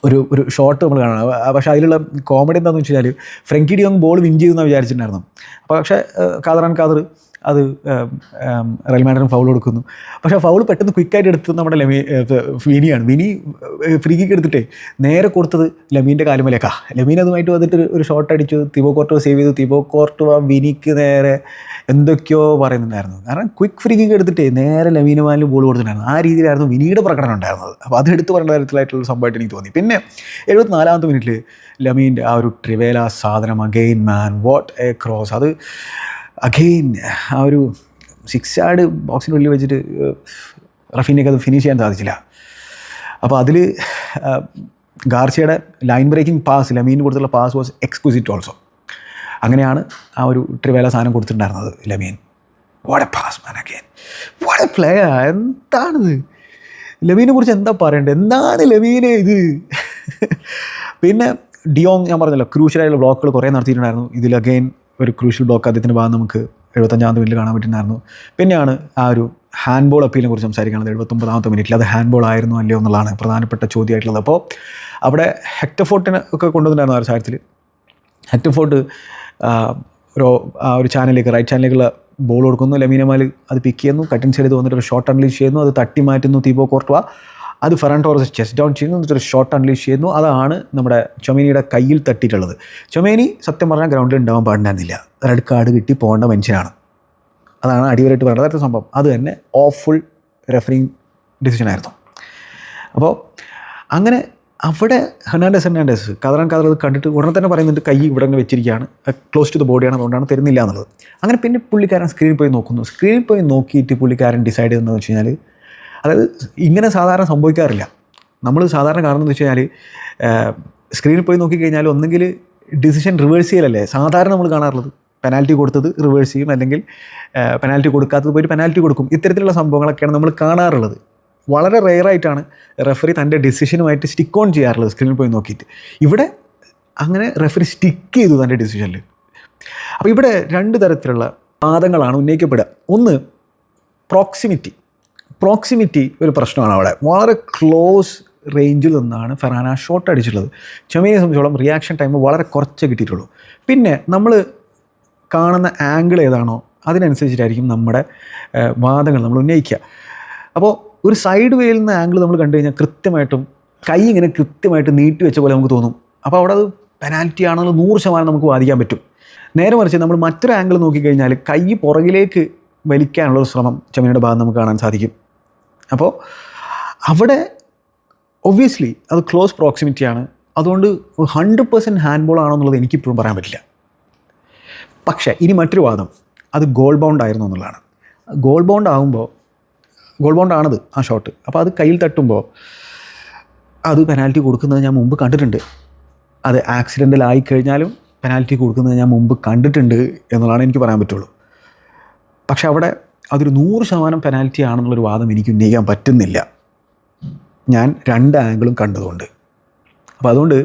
ഒരു ഷോട്ട് നമ്മൾ കാണണം. പക്ഷേ അതിലുള്ള കോമഡി എന്താണെന്ന് വെച്ച് കഴിഞ്ഞാൽ ഫ്രങ്കി ഡിയോങ് ബോൾ വിൻ ചെയ്തെന്നാണ് വിചാരിച്ചിട്ടുണ്ടായിരുന്നു. അപ്പോൾ പക്ഷേ ഖാദർ അത് റയൽ മാഡ്രിഡിന് ഫൗൾ കൊടുക്കുന്നു. പക്ഷേ ഫൗൾ പെട്ടെന്ന് ക്വിക്കായിട്ട് എടുത്തത് നമ്മുടെ വിനിയാണ്. വിനി ഫ്രീ കിക്ക് എടുത്തിട്ടേ നേരെ കൊടുത്തത് ലമീൻ്റെ കാലുമലേക്കാണ്. ലമീൻ അതുമായിട്ട് വന്നിട്ട് ഒരു ഷോട്ട് അടിച്ചു, തിബോ കോർട്ടുവ സേവ് ചെയ്തു. തിബോ കോർട്ടുവ വിനിക്ക് നേരെ എന്തൊക്കെയോ പറയുന്നുണ്ടായിരുന്നു. കാരണം ക്വിക്ക് ഫ്രീ കിക്ക് എടുത്തിട്ടേ നേരെ ലമീൻ യമാലിന് ബോൾ കൊടുത്തിട്ടുണ്ടായിരുന്നു. ആ രീതിയിലായിരുന്നു വിനിയുടെ പ്രകടനം ഉണ്ടായിരുന്നത്. അപ്പോൾ അത് എടുത്ത് പറയേണ്ട തരത്തിലായിട്ടുള്ള സംഭവമായിട്ട് എനിക്ക് തോന്നി. പിന്നെ 74ാമത്തെ മിനിറ്റിൽ ലമീൻ്റെ ആ ഒരു ട്രിവേല സാധനം, again man, what a cross. അത് അഗെയിൻ ആ ഒരു 6 യാർഡ് ബോക്സിൻ്റെ ഉള്ളിൽ വെച്ചിട്ട് റഫീനയ്ക്ക് അത് ഫിനിഷ് ചെയ്യാൻ സാധിച്ചില്ല. അപ്പോൾ അതിൽ ഗാർസിയയുടെ ലൈൻ ബ്രേക്കിംഗ് പാസ്, ലമീന് കൊടുത്തുള്ള പാസ് വാസ് എക്സ്ക്വിസിറ്റ് ഓൾസോ. അങ്ങനെയാണ് ആ ഒരു ട്രിവേല സാധനം കൊടുത്തിട്ടുണ്ടായിരുന്നത് Lamine. What a pass man, again what a player. എന്താണിത്, ലമീനെ കുറിച്ച് എന്താ പറയേണ്ടത്, എന്താണ് ലമീനെ ഇത്. പിന്നെ ഡിയോങ് ഞാൻ പറഞ്ഞല്ലോ, ക്രൂഷ്യലായിട്ടുള്ള ബ്ലോക്കുകൾ കുറേ നടത്തിയിട്ടുണ്ടായിരുന്നു. ഇതിൽ അഗെയിൻ ഒരു ക്രൂഷ്യൽ ബ്ലോക്ക് അദ്ദേഹത്തിൻ്റെ ഭാഗം നമുക്ക് 75ാമത്തെ മിനിറ്റിൽ കാണാൻ പറ്റുന്നുണ്ടായിരുന്നു. പിന്നെയാണ് ആ ഒരു ഹാൻഡ് ബോൾ അപ്പീലിനെ കുറിച്ച് സംസാരിക്കുന്നത് 79ാമത്തെ മിനിറ്റിൽ. അത് ഹാൻഡ് ബോൾ ആയിരുന്നോ അല്ലയോ എന്നുള്ളതാണ് പ്രധാനപ്പെട്ട ചോദ്യമായിട്ടുള്ളത്. അപ്പോൾ അവിടെ ഹെക്ടർ ഫോർട്ടിനെ ഒക്കെ കൊണ്ടുവന്നിട്ടുണ്ടായിരുന്നു ആ ഒരു സാഹചര്യത്തിൽ. ഹെക്ടർ ഫോർട്ട് ഒരു ചാനലിലേക്ക്, റൈറ്റ് ചാനലിലേക്കുള്ള ബോൾ കൊടുക്കുന്നു, ലമീൻ യമാൽ അത് പിക്ക് ചെയ്യുന്നു, കട്ടിൻ സൈഡ് വന്നിട്ട് ഒരു ഷോട്ട് അൺലീഷ് ചെയ്യുന്നു, അത് തട്ടി മാറ്റുന്നു തീബോ കോർട്ടുവ, അത് ഫെറാൻ ടോറസ് ചെസ്റ്റ് ഡൗൺ ചെയ്യുന്നു, എന്നിട്ടൊരു ഷോട്ട് അൺലീഷ് ചെയ്യുന്നു. അതാണ് നമ്മുടെ ചൊമേനിയുടെ കയ്യിൽ തട്ടിയിട്ടുള്ളത്. ചൊമേനി സത്യം പറഞ്ഞാൽ ഗ്രൗണ്ടിൽ ഉണ്ടാവാൻ പാടില്ലായിരുന്നില്ല, റെഡ് കാർഡ് കിട്ടി പോകേണ്ട മനുഷ്യനാണ്. അതാണ് അടിവരായിട്ട് പറയുന്നത്. അതായത് സംഭവം അത് തന്നെ ഓഫുൾ റെഫറിങ് ഡിസിഷനായിരുന്നു. അപ്പോൾ അങ്ങനെ അവിടെ ഹെർണാണ്ടസ് കാതറാൻ അത് കണ്ടിട്ട് ഉടനെ തന്നെ പറയുന്നുണ്ട് കൈ ഇവിടെ തന്നെ വെച്ചിരിക്കുകയാണ്, ക്ലോസ് ടു ദ ബോഡിയാണ്, അതുകൊണ്ടാണ് തരുന്നില്ല എന്നുള്ളത്. അങ്ങനെ പിന്നെ പുള്ളിക്കാരൻ സ്ക്രീനിൽ പോയി നോക്കുന്നു. സ്ക്രീനിൽ പോയി നോക്കിയിട്ട് പുള്ളിക്കാരൻ ഡിസൈഡ് ചെയ്തതെന്ന് വെച്ച് കഴിഞ്ഞാൽ, അതായത് ഇങ്ങനെ സാധാരണ സംഭവിക്കാറില്ല. നമ്മൾ സാധാരണ കാണുന്നതെന്ന് വെച്ച് കഴിഞ്ഞാൽ സ്ക്രീനിൽ പോയി നോക്കിക്കഴിഞ്ഞാൽ ഒന്നെങ്കിൽ ഡിസിഷൻ റിവേഴ്സ് ചെയ്യലല്ലേ സാധാരണ നമ്മൾ കാണാറുള്ളത്. പെനാൽറ്റി കൊടുത്തത് റിവേഴ്സ് ചെയ്യും, അല്ലെങ്കിൽ പെനാൽറ്റി കൊടുക്കാത്തത് പോയിട്ട് പെനാൽറ്റി കൊടുക്കും. ഇത്തരത്തിലുള്ള സംഭവങ്ങളൊക്കെയാണ് നമ്മൾ കാണാറുള്ളത്. വളരെ റെയറായിട്ടാണ് റെഫറി തൻ്റെ ഡിസിഷനുമായിട്ട് സ്റ്റിക്ക് ഓൺ ചെയ്യാറുള്ളത് സ്ക്രീനിൽ പോയി നോക്കിയിട്ട്. ഇവിടെ അങ്ങനെ റെഫറി സ്റ്റിക്ക് ചെയ്തു തൻ്റെ ഡിസിഷനിൽ. അപ്പോൾ ഇവിടെ 2 തരത്തിലുള്ള വാദങ്ങളാണ് ഉന്നയിക്കപ്പെടുക. ഒന്ന്, പ്രോക്സിമിറ്റി ഒരു പ്രശ്നമാണ്. അവിടെ വളരെ ക്ലോസ് റേഞ്ചിൽ നിന്നാണ് ഫെറാന ഷോട്ട് അടിച്ചിട്ടുള്ളത്. ചൊമേനിയെ സംബന്ധിച്ചോളം റിയാക്ഷൻ ടൈം വളരെ കുറച്ചേ കിട്ടിയിട്ടുള്ളൂ. പിന്നെ നമ്മൾ കാണുന്ന ആംഗിൾ ഏതാണോ അതിനനുസരിച്ചിട്ടായിരിക്കും നമ്മുടെ വാദങ്ങൾ നമ്മൾ ഉന്നയിക്കുക. അപ്പോൾ ഒരു സൈഡ് വേയിൽ നിന്ന് ആംഗിൾ നമ്മൾ കണ്ടു കഴിഞ്ഞാൽ കൃത്യമായിട്ടും കൈ ഇങ്ങനെ കൃത്യമായിട്ട് നീട്ടി വെച്ച പോലെ നമുക്ക് തോന്നും. അപ്പോൾ അവിടെ അത് പെനാൽറ്റി ആണെന്നുള്ള 100% നമുക്ക് വാദിക്കാൻ പറ്റും. നേരെ മറിച്ച് നമ്മൾ മറ്റൊരു ആംഗിൾ നോക്കിക്കഴിഞ്ഞാൽ കൈ പുറകിലേക്ക് വലിക്കാനുള്ളൊരു ശ്രമം ചൊമേനിയുടെ ഭാഗം നമുക്ക് കാണാൻ സാധിക്കും. അപ്പോൾ അവിടെ ഒബ്വിയസ്ലി അത് ക്ലോസ് പ്രോക്സിമിറ്റിയാണ്. അതുകൊണ്ട് 100% ഹാൻഡ് ബോൾ ആണോ എന്നുള്ളത് എനിക്കിപ്പോഴും പറയാൻ പറ്റില്ല. പക്ഷേ ഇനി മറ്റൊരു വാദം, അത് ഗോൾ ബൗണ്ട് ആയിരുന്നു എന്നുള്ളതാണ്. ഗോൾ ബൗണ്ട് ആണത് ആ ഷോട്ട്. അപ്പോൾ അത് കയ്യിൽ തട്ടുമ്പോൾ അത് പെനാൽറ്റി കൊടുക്കുന്നത് ഞാൻ മുമ്പ് കണ്ടിട്ടുണ്ട്. അത് ആക്സിഡൻ്റൽ ആയിക്കഴിഞ്ഞാലും പെനാൽറ്റി കൊടുക്കുന്നത് ഞാൻ മുമ്പ് കണ്ടിട്ടുണ്ട് എന്നുള്ളതാണ് എനിക്ക് പറയാൻ പറ്റുള്ളൂ. പക്ഷെ അവിടെ അതൊരു 100% പെനാൽറ്റി ആണെന്നുള്ളൊരു വാദം എനിക്ക് ഉന്നയിക്കാൻ പറ്റുന്നില്ല, ഞാൻ 2 ആംഗിളും കണ്ടതുകൊണ്ട്. അപ്പോൾ അതുകൊണ്ട്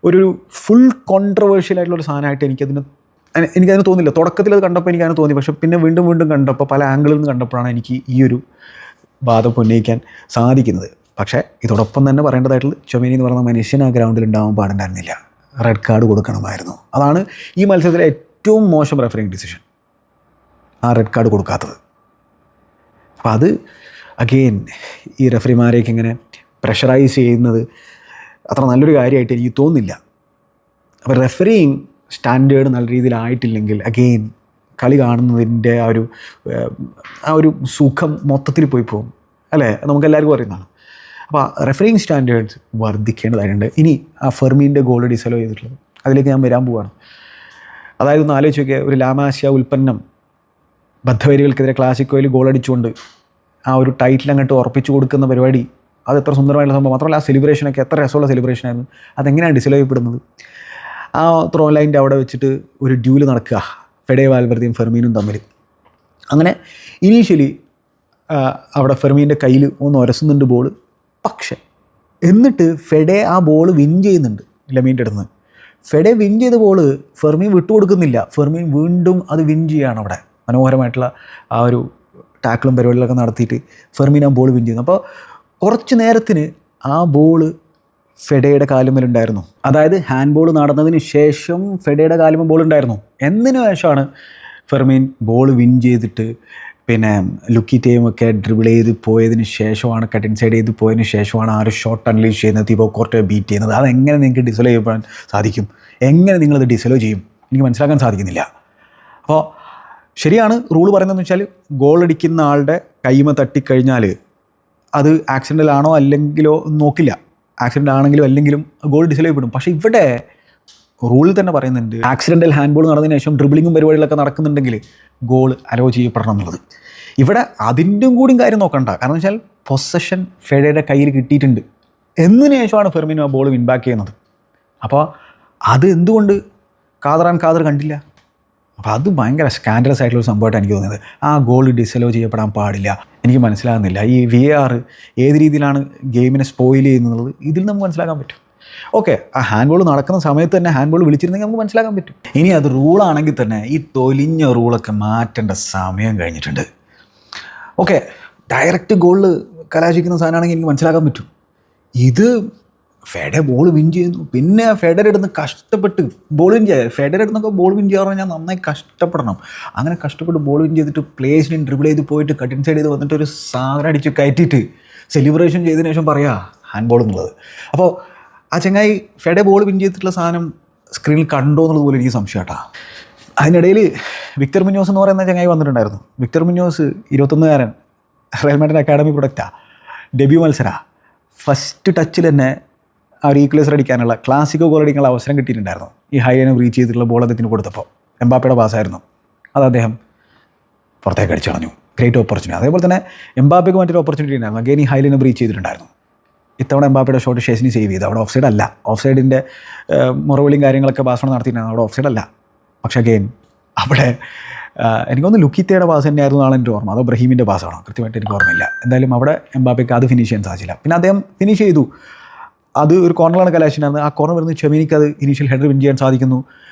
ഒരു ഫുൾ കോൺട്രവേഴ്ഷ്യൽ ആയിട്ടുള്ളൊരു സാധനമായിട്ട് എനിക്കതിന് തോന്നില്ല. തുടക്കത്തിൽ അത് കണ്ടപ്പോൾ എനിക്കതിന് തോന്നി. പക്ഷേ പിന്നെ വീണ്ടും കണ്ടപ്പോൾ പല ആംഗിളിൽ നിന്ന് കണ്ടപ്പോഴാണ് എനിക്ക് ഈ ഒരു വാദം ഉന്നയിക്കാൻ സാധിക്കുന്നത്. പക്ഷേ ഇതോടൊപ്പം തന്നെ പറയേണ്ടതായിട്ടുള്ള ചൊമേനി എന്ന് പറയുന്ന മനുഷ്യൻ ആ ഗ്രൗണ്ടിൽ ഉണ്ടാവാൻ പാടുണ്ടായിരുന്നില്ല, റെഡ് കാർഡ് കൊടുക്കണമായിരുന്നു. അതാണ് ഈ മത്സരത്തിലെ ഏറ്റവും മോശം റെഫറിങ് ഡിസിഷൻ, ആ റെഡ് കാർഡ് കൊടുക്കാത്തത്. അപ്പോൾ അത് അഗെയിൻ ഈ റെഫറിമാരെയൊക്കെ ഇങ്ങനെ പ്രഷറൈസ് ചെയ്യുന്നത് അത്ര നല്ലൊരു കാര്യമായിട്ട് എനിക്ക് തോന്നുന്നില്ല. അപ്പോൾ റെഫറിങ് സ്റ്റാൻഡേർഡ് നല്ല രീതിയിലായിട്ടില്ലെങ്കിൽ അഗെയിൻ കളി കാണുന്നതിൻ്റെ ആ ഒരു സുഖം മൊത്തത്തിൽ പോയി പോകും, അല്ലേ? നമുക്കെല്ലാവർക്കും അറിയുന്നതാണ്. അപ്പോൾ റെഫറിങ് സ്റ്റാൻഡേർഡ്സ് വർദ്ധിക്കേണ്ടതായിട്ടുണ്ട്. ഇനി ആ ഫെർമീൻ്റെ ഗോൾ ഡിസലോ ചെയ്തിട്ടുള്ളത്, അതിലേക്ക് ഞാൻ വരാൻ പോവുകയാണ്. അതായത് ഒന്ന് ആലോചിച്ച് നോക്കിയാൽ, ഒരു ലാമാസ്യ ഉൽപ്പന്നം ബദ്ധവരികൾക്കെതിരെ ക്ലാസിക്കോയിൽ ഗോളടിച്ചുകൊണ്ട് ആ ഒരു ടൈറ്റിൽ അങ്ങോട്ട് ഉറപ്പിച്ചു കൊടുക്കുന്ന പരിപാടി, അത് എത്ര സുന്ദരമായിട്ടുള്ള സംഭവം. മാത്രമല്ല ആ സെലിബ്രേഷനൊക്കെ എത്ര രസമുള്ള സെലിബ്രേഷനായിരുന്നു. അതെങ്ങനെയാണ് ഡിസലോ ചെയ്യപ്പെടുന്നത്? ആ ത്രോ ലൈൻ്റെ അവിടെ വെച്ചിട്ട് ഒരു ഡ്യൂല് നടക്കുക, ഫെഡേ വാൽവർദിയും ഫെർമീനും തമ്മിൽ. അങ്ങനെ ഇനീഷ്യലി അവിടെ ഫെർമീൻ്റെ കയ്യിൽ ഒന്ന് ഉരസുന്നുണ്ട് ബോൾ. പക്ഷേ എന്നിട്ട് ഫെഡേ ആ ബോൾ വിൻ ചെയ്യുന്നുണ്ട് ലമീൻ്റെ അടുത്ത് നിന്ന്. ഫെഡേ വിൻ ചെയ്ത ബോൾ ഫെർമീൻ വിട്ടുകൊടുക്കുന്നില്ല. ഫെർമീൻ വീണ്ടും അത് വിൻ ചെയ്യുകയാണ്. അവിടെ മനോഹരമായിട്ടുള്ള ആ ഒരു ടാക്കിളും പരിപാടികളൊക്കെ നടത്തിയിട്ട് ഫെർമീൻ ആ ബോൾ വിൻ ചെയ്യുന്നു. അപ്പോൾ കുറച്ച് നേരത്തിന് ആ ബോള് ഫെഡയുടെ കാലുമേലുണ്ടായിരുന്നു. അതായത് ഹാൻഡ് ബോൾ നടന്നതിന് ശേഷം ഫെഡയുടെ കാലുമേൽ ബോൾ ഉണ്ടായിരുന്നു. എന്നതിന് ശേഷമാണ് ഫെർമീൻ ബോൾ വിൻ ചെയ്തിട്ട് പിന്നെ ലുക്കി ടീമൊക്കെ ഡ്രിബിൾ ചെയ്ത് പോയതിന് ശേഷമാണ്, കട്ട് ഇൻസൈഡ് ചെയ്ത് പോയതിന് ശേഷമാണ് ആ ഒരു ഷോട്ട് അൺലീഷ് ചെയ്യുന്നത്, തീബോ കോർട്ടുവയെ ബീറ്റ് ചെയ്യുന്നത്. അതെങ്ങനെ നിങ്ങൾക്ക് ഡിസലോ ചെയ്യാൻ സാധിക്കും? എങ്ങനെ നിങ്ങളത് ഡിസലോ ചെയ്യും? എനിക്ക് മനസ്സിലാക്കാൻ സാധിക്കുന്നില്ല. അപ്പോൾ ശരിയാണ്, റൂൾ പറയുന്നതെന്ന് വെച്ചാൽ ഗോൾ അടിക്കുന്ന ആളുടെ കൈമ തട്ടിക്കഴിഞ്ഞാൽ അത് ആക്സിഡൻ്റൽ ആണോ അല്ലെങ്കിലോ നോക്കില്ല. ആക്സിഡൻ്റ് ആണെങ്കിലും അല്ലെങ്കിലും ഗോൾ ഡിസലോ ചെയ്യപ്പെടും. പക്ഷേ ഇവിടെ റൂളിൽ തന്നെ പറയുന്നുണ്ട്, ആക്സിഡൻ്റൽ ഹാൻഡ് ബോൾ നടന്നതിന് ശേഷം ഡ്രിബിളിങ്ങും പരിപാടികളൊക്കെ നടക്കുന്നുണ്ടെങ്കിൽ ഗോൾ അലോ ചെയ്യപ്പെടണം എന്നുള്ളത്. ഇവിടെ അതിൻ്റെയും കൂടിയും കാര്യം നോക്കണ്ട. കാരണം വെച്ചാൽ പൊസഷൻ ഫെഡയുടെ കയ്യിൽ കിട്ടിയിട്ടുണ്ട്. എന്നതിന് ശേഷമാണ് ഫെർമിനോ ആ ബോൾ വിൻബാക്ക് ചെയ്യുന്നത്. അപ്പോൾ അത് എന്തുകൊണ്ട് കാദർ കണ്ടില്ല? അപ്പോൾ അത് ഭയങ്കര സ്കാൻഡലസ് ആയിട്ടുള്ളൊരു സംഭവമായിട്ടാണ് എനിക്ക് തോന്നിയത്. ആ ഗോൾ ഡിസലോ ചെയ്യപ്പെടാൻ പാടില്ല. എനിക്ക് മനസ്സിലാകുന്നില്ല ഈ VAR ഏത് രീതിയിലാണ് ഗെയിമിനെ സ്പോയിൽ ചെയ്യുന്നത്. ഇതിൽ നമുക്ക് മനസ്സിലാക്കാൻ പറ്റും. ഓക്കെ, ആ ഹാൻഡ് ബോൾ നടക്കുന്ന സമയത്ത് തന്നെ ഹാൻഡ് ബോൾ വിളിച്ചിരുന്നെങ്കിൽ നമുക്ക് മനസ്സിലാക്കാൻ പറ്റും. ഇനി അത് റൂളാണെങ്കിൽ തന്നെ ഈ തൊലിഞ്ഞ റൂളൊക്കെ മാറ്റേണ്ട സമയം കഴിഞ്ഞിട്ടുണ്ട്. ഓക്കെ, ഡയറക്റ്റ് ഗോളിൽ കലാശിക്കുന്ന സാധനമാണെങ്കിൽ എനിക്ക് മനസ്സിലാക്കാൻ പറ്റും. ഇത് ഫെഡെ ബോൾ വിൻ ചെയ്യുന്നു. പിന്നെ ഫെഡർ എടുന്ന് കഷ്ടപ്പെട്ട് ബോൾ വിൻ ചെയ്യുക. ഫെഡർ എടുന്നൊക്കെ ബോൾ വിൻ ചെയ്യാറ് പറഞ്ഞാൽ നന്നായി കഷ്ടപ്പെടണം. അങ്ങനെ കഷ്ടപ്പെട്ട് ബോൾ വിൻ ചെയ്തിട്ട് പ്ലേസിനെ ഡ്രിബിൾ ചെയ്ത് പോയിട്ട് കട്ടിൻ സൈഡ് ചെയ്ത് വന്നിട്ട് ഒരു സാധനം അടിച്ച് കയറ്റിയിട്ട് സെലിബ്രേഷൻ ചെയ്തതിനു ശേഷം പറയുക ഹാൻഡ് ബോൾ എന്നുള്ളത്. അപ്പോൾ ആ ചങ്ങായി ഫെഡെ ബോൾ വിൻ ചെയ്തിട്ടുള്ള സാധനം സ്ക്രീനിൽ കണ്ടോ എന്നുള്ളത് പോലെ എനിക്ക് സംശയം കേട്ടോ. അതിനിടയിൽ വിക്ടർ മുഞ്ഞോസ് എന്ന് പറയുന്ന ചങ്ങായി വന്നിട്ടുണ്ടായിരുന്നു. വിക്ടർ മുഞ്ഞോസ് 21-കാരൻ, റയൽ മാഡ്രിഡ് അക്കാഡമി പ്രൊഡക്റ്റാണ്. ഡെബ്യൂ മത്സരമാണ്. ഫസ്റ്റ് ടച്ചിൽ തന്നെ ആ ഒരു ഈക്വലൈസർ അടിക്കാനുള്ള ക്ലാസിക്കോ ഗോൾ അടിക്കാനുള്ള അവസരം കിട്ടിയിട്ടുണ്ടായിരുന്നു. ഈ ഹൈലൈനെ റീച്ച് ചെയ്തിട്ടുള്ള ബോൾ അദ്ദേഹത്തിന് കൊടുത്തപ്പോൾ എംബാപ്പയുടെ പാസ്സായിരുന്നു. അത് അദ്ദേഹം പുറത്തേക്ക് അടിച്ചു കളഞ്ഞു. Great opportunity. അതേപോലെ തന്നെ എംബാപ്പയ്ക്ക് മറ്റൊരു ഓപ്പർച്യൂണിറ്റി ഉണ്ടായിരുന്നു. അഗൈൻ ഈ ഹൈലൈനെ ബ്രീച്ച് ചെയ്തിട്ടുണ്ടായിരുന്നു. ഇത്തവണ എംബാപ്പയുടെ ഷോട്ട് ഷേസിന് സേവ് ചെയ്തു. അവിടെ ഓഫ് സൈഡ് അല്ല. ഓഫ് സൈഡിൻ്റെ മുറവിളിയും കാര്യങ്ങളൊക്കെ ബാഴ്സലോണ നടത്തിയിട്ടുണ്ടായിരുന്നു. അവിടെ ഓഫ് സൈഡ് അല്ല. പക്ഷേ അഗൈൻ അവിടെ എനിക്കൊന്ന് ലുക്കിത്തയുടെ പാസ് തന്നെയായിരുന്നു നാളെ എൻ്റെ ഓർമ്മ. അതോ ബ്രഹീമിൻ്റെ പാസ്സാണോ കൃത്യമായിട്ട് എനിക്ക് ഓർമ്മയില്ല. എന്തായാലും അവിടെ എംബാപ്പയ്ക്ക് അത് ഫിനിഷ് ചെയ്യാൻ സാധിച്ചില്ല. പിന്നെ അദ്ദേഹം ഫിനിഷ് ചെയ്തു. അത് ഒരു കോർണറാണ് കലാശിനാണ്. ആ കോർണർ വരുന്ന ചെമീനിക്ക് അത് ഇനീഷ്യൽ ഹെഡർ വിൻ ചെയ്യാൻ സാധിക്കുന്നു.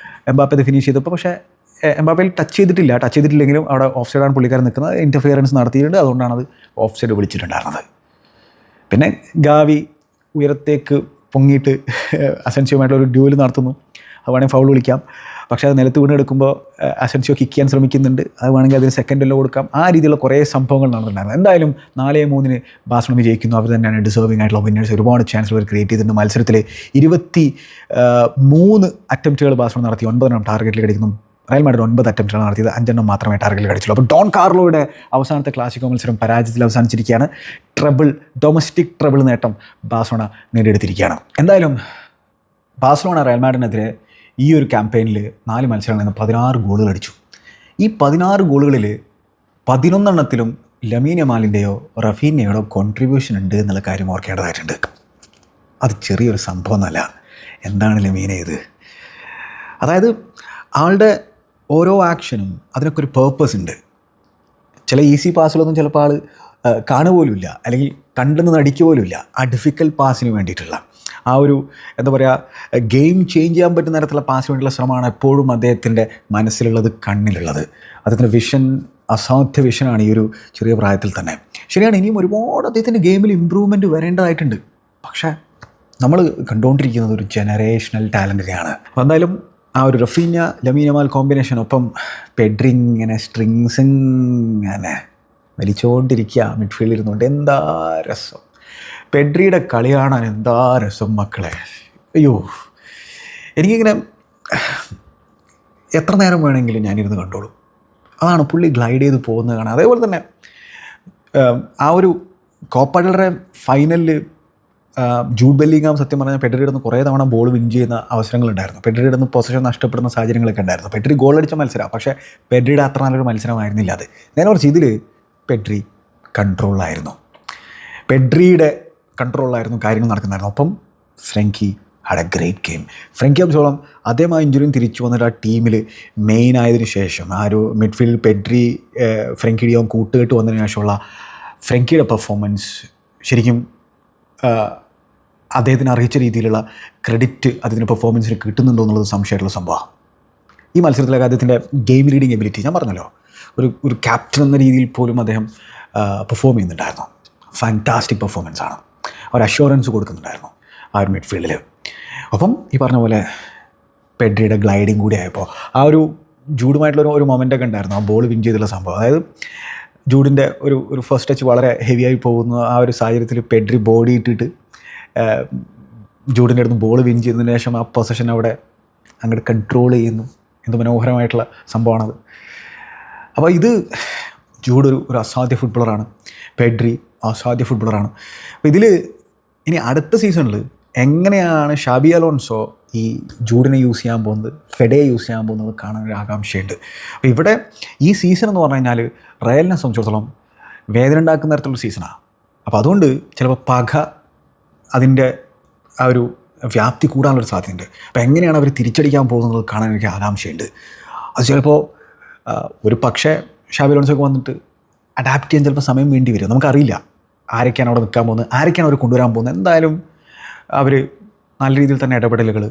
എംബാപ്പ അത് ഫിനിഷ് ചെയ്തപ്പോൾ പക്ഷേ എംബാപ്പയിൽ ടച്ച് ചെയ്തിട്ടില്ലെങ്കിലും അവിടെ ഓഫ് സൈഡാണ് പുള്ളിക്കാരൻ നിൽക്കുന്നത്. ഇൻ്റർഫിയറൻസ് നടത്തിയിട്ടുണ്ട്. അതുകൊണ്ടാണ് അത് ഓഫ് സൈഡ് വിളിച്ചിട്ടുണ്ടായിരുന്നത്. പിന്നെ ഗാവി ഉയരത്തേക്ക് പൊങ്ങിയിട്ട് അസെൻസിയോമായിട്ടുള്ളൊരു ഡ്യൂവൽ നടത്തുന്നു. അത് വേണമെങ്കിൽ ഫൗൾ വിളിക്കാം. പക്ഷേ അത് നിലത്ത് വീണെടുക്കുമ്പോൾ അസെൻസിയോ കിക്ക് ചെയ്യാൻ ശ്രമിക്കുന്നുണ്ട്. അത് വേണമെങ്കിൽ അതിന് സെക്കൻഡിലോ കൊടുക്കാം. ആ രീതിയിലുള്ള കുറേ സംഭവങ്ങൾ നടന്നിട്ടുണ്ടായിരുന്നു. എന്തായാലും 4-3 ബാഴ്സലോണ വിജയിക്കുന്നു. അവർ തന്നെയാണ് ഡിസേർവിംഗ് ആയിട്ടുള്ള വിന്നേഴ്സ്. ഒരുപാട് ചാൻസുകൾ ക്രിയേറ്റ് ചെയ്തിട്ടുണ്ട്. മത്സരത്തിൽ 23 അറ്റംപ്റ്റുകൾ ബാഴ്സലോണ നടത്തി. 9 ടാർഗറ്റിൽ കടിക്കുന്നു. റയൽ മാഡ്രിഡ് 9 അറ്റംപ്റ്റുകൾ നടത്തിയത് 5 മാത്രമേ ടാർഗറ്റിൽ കടിച്ചുള്ളൂ. അപ്പോൾ ഡോൺ കാർലോയുടെ അവസാനത്തെ ക്ലാസിക്കോ മത്സരം പരാജയത്തിൽ അവസാനിച്ചിരിക്കുകയാണ്. ഡൊമസ്റ്റിക് ട്രബിൾ നേട്ടം ബാഴ്സലോണ നേടിയെടുത്തിരിക്കുകയാണ്. എന്തായാലും ബാഴ്സലോണ റയൽ മാഡ്രിഡിനെതിരെ ഈ ഒരു ക്യാമ്പയിനിൽ 4 മത്സരങ്ങളിൽ നിന്ന് 16 ഗോളുകൾ അടിച്ചു. ഈ 16 ഗോളുകളിൽ 11 ലമീൻ യമാലിൻ്റെയോ റഫീനയുടെയോ കോൺട്രിബ്യൂഷൻ ഉണ്ട് എന്നുള്ള കാര്യം ഓർക്കേണ്ടതായിട്ടുണ്ട്. അത് ചെറിയൊരു സംഭവമൊന്നുമല്ല. എന്താണ് ലമീനെ ഇത്? അതായത് ആളുടെ ഓരോ ആക്ഷനും അതിനൊക്കെ ഒരു പേർപ്പസ് ഉണ്ട്. ചില ഈസി പാസുകളൊന്നും ചിലപ്പോൾ ആൾ കാണുപോലുമില്ല, അല്ലെങ്കിൽ കണ്ടെന്ന് നടിക്കുക പോലുമില്ല. ആ ഡിഫിക്കൽട്ട് പാസിന് വേണ്ടിയിട്ടുള്ള ആ ഒരു എന്താ പറയുക ഗെയിം ചേഞ്ച് ചെയ്യാൻ പറ്റുന്ന തരത്തിലുള്ള പാസിന് വേണ്ടിയുള്ള ശ്രമമാണ് എപ്പോഴും അദ്ദേഹത്തിൻ്റെ മനസ്സിലുള്ളത്, കണ്ണിലുള്ളത്. അദ്ദേഹത്തിൻ്റെ വിഷൻ അസാധ്യ വിഷനാണ് ഈ ഒരു ചെറിയ പ്രായത്തിൽ തന്നെ. ശരിയാണ്, ഇനിയും ഒരുപാട് അദ്ദേഹത്തിൻ്റെ ഗെയിമിൽ ഇമ്പ്രൂവ്മെൻറ്റ് വരേണ്ടതായിട്ടുണ്ട്. പക്ഷേ നമ്മൾ കണ്ടുകൊണ്ടിരിക്കുന്നത് ഒരു ജനറേഷണൽ ടാലൻറ്റിനെയാണ്. അപ്പോൾ എന്തായാലും ആ ഒരു റഫീന ലമീൻ യമാൽ കോമ്പിനേഷൻ, ഒപ്പം പെഡ്രി ഇങ്ങനെ സ്ട്രിങ്സ് ഇങ്ങനെ വലിച്ചുകൊണ്ടിരിക്കുക മിഡ്ഫീൽഡിൽ ഇരുന്നുകൊണ്ട്. എന്താ രസം! പെഡ്രിയുടെ കളി കാണാൻ എന്താ രസം മക്കളെ. അയ്യോ, എനിക്കിങ്ങനെ എത്ര നേരം വേണമെങ്കിലും ഞാനിരുന്ന് കണ്ടോളൂ. അതാണ് പുള്ളി ഗ്ലൈഡ് ചെയ്ത് പോകുന്നത് കാണാൻ. അതേപോലെ തന്നെ ആ ഒരു കോപ്പ ഡെൽ റേ ഫൈനലിൽ ജൂഡ് ബെല്ലിംഗാം സത്യം പറഞ്ഞാൽ പെഡ്രിയുടെ നിന്ന് കുറേ തവണ ബോൾ വിൻ ചെയ്യുന്ന അവസരങ്ങളുണ്ടായിരുന്നു. പെഡ്രിയുടെ നിന്ന് പൊസിഷൻ നഷ്ടപ്പെടുന്ന സാഹചര്യങ്ങളൊക്കെ ഉണ്ടായിരുന്നു. പെഡ്രി ഗോൾ അടിച്ച മത്സരമാണ്, പക്ഷേ പെഡ്രിയുടെ അത്ര നല്ലൊരു മത്സരമായിരുന്നില്ല അത്. നേരെ കുറച്ച് ഇതിൽ പെഡ്രി കൺട്രോളിലായിരുന്നു. പെഡ്രിയുടെ കൺട്രോളിലായിരുന്നു കാര്യങ്ങൾ നടക്കുന്നായിരുന്നു. ഒപ്പം Frenkie had a great game. Frenkie അബ്സോളം അദ്ദേഹം ആ ഇഞ്ചുറിയും തിരിച്ചു വന്നിട്ട് ആ ടീമിൽ മെയിൻ ആയതിനു ശേഷം, ആ ഒരു മിഡ്ഫീൽഡ് പെഡ്രി ഫ്രങ്കി ഡിയോങ് കൂട്ടുകെട്ട് വന്നതിന് ശേഷമുള്ള ഫ്രങ്കിയുടെ പെർഫോമൻസ് ശരിക്കും അദ്ദേഹത്തിന് അറിയിച്ച രീതിയിലുള്ള ക്രെഡിറ്റ് അദ്ദേഹത്തിൻ്റെ പെർഫോമൻസിന് കിട്ടുന്നുണ്ടോ എന്നുള്ളത് സംശയമായിട്ടുള്ള സംഭവമാണ്. ഈ മത്സരത്തിലൊക്കെ അദ്ദേഹത്തിൻ്റെ ഗെയിം റീഡിങ് എബിലിറ്റി ഞാൻ പറഞ്ഞല്ലോ, ഒരു ക്യാപ്റ്റൻ എന്ന രീതിയിൽ പോലും അദ്ദേഹം പെർഫോം ചെയ്യുന്നുണ്ടായിരുന്നു. ഫാൻറ്റാസ്റ്റിക് പെർഫോമൻസാണ്. ഒരു അഷ്യൂറൻസ് കൊടുക്കുന്നുണ്ടായിരുന്നു ആ ഒരു മിഡ്ഫീൽഡിൽ. ഒപ്പം ഈ പറഞ്ഞ പോലെ പെഡ്രിയുടെ ഗ്ലൈഡിങ് കൂടി ആയപ്പോൾ ആ ഒരു ജൂഡുമായിട്ടുള്ള ഒരു മൊമെൻ്റൊക്കെ ഉണ്ടായിരുന്നു. ആ ബോൾ വിൻ ചെയ്തുള്ള സംഭവം, അതായത് ജൂഡിൻ്റെ ഒരു ഫസ്റ്റ് ടച്ച് വളരെ ഹെവിയായി പോകുന്നു. ആ ഒരു സാഹചര്യത്തിൽ പെഡ്രി ബോഡി ഇട്ടിട്ട് ജൂഡിൻ്റെ അടുത്ത് ബോൾ വിൻ ചെയ്തതിന് ശേഷം ആ പൊസിഷൻ അവിടെ അങ്ങോട്ട് കൺട്രോൾ ചെയ്യുന്നു. എന്ത് മനോഹരമായിട്ടുള്ള സംഭവമാണത്. അപ്പോൾ ഇത് ജൂഡ് ഒരു അസാധ്യ ഫുട്ബോളറാണ്, പെഡ്രി അസാധ്യ ഫുട്ബോളറാണ്. അപ്പോൾ ഇതിൽ ഇനി അടുത്ത സീസണിൽ എങ്ങനെയാണ് ഷാബി അലോൺസോ ഈ ജൂഡിനെ യൂസ് ചെയ്യാൻ പോകുന്നത്, ഫെഡയെ യൂസ് ചെയ്യാൻ പോകുന്നത് കാണാനൊരു ആകാംക്ഷയുണ്ട്. അപ്പോൾ ഇവിടെ ഈ സീസൺ എന്ന് പറഞ്ഞു കഴിഞ്ഞാൽ റയലിനെ സംബന്ധിച്ചിടത്തോളം വേദന ഉണ്ടാക്കുന്ന തരത്തിലുള്ള സീസണാണ്. അപ്പോൾ അതുകൊണ്ട് ചിലപ്പോൾ പക അതിൻ്റെ ആ ഒരു വ്യാപ്തി കൂടാനുള്ളൊരു സാധ്യതയുണ്ട്. അപ്പോൾ എങ്ങനെയാണ് അവർ തിരിച്ചടിക്കാൻ പോകുന്നത് കാണാൻ എനിക്ക് ആകാംക്ഷയുണ്ട്. അത് ചിലപ്പോൾ ഒരു പക്ഷേ ഷാബി അലോൺസോക്ക് വന്നിട്ട് അഡാപ്റ്റ് ചെയ്യാൻ ചിലപ്പോൾ സമയം വേണ്ടി വരും. നമുക്കറിയില്ല ആരൊക്കെയാണ് അവിടെ നിൽക്കാൻ പോകുന്നത്, ആരൊക്കെയാണ് അവർ കൊണ്ടുവരാൻ പോകുന്നത്. എന്തായാലും അവർ നല്ല രീതിയിൽ തന്നെ ഇടപെടലുകൾ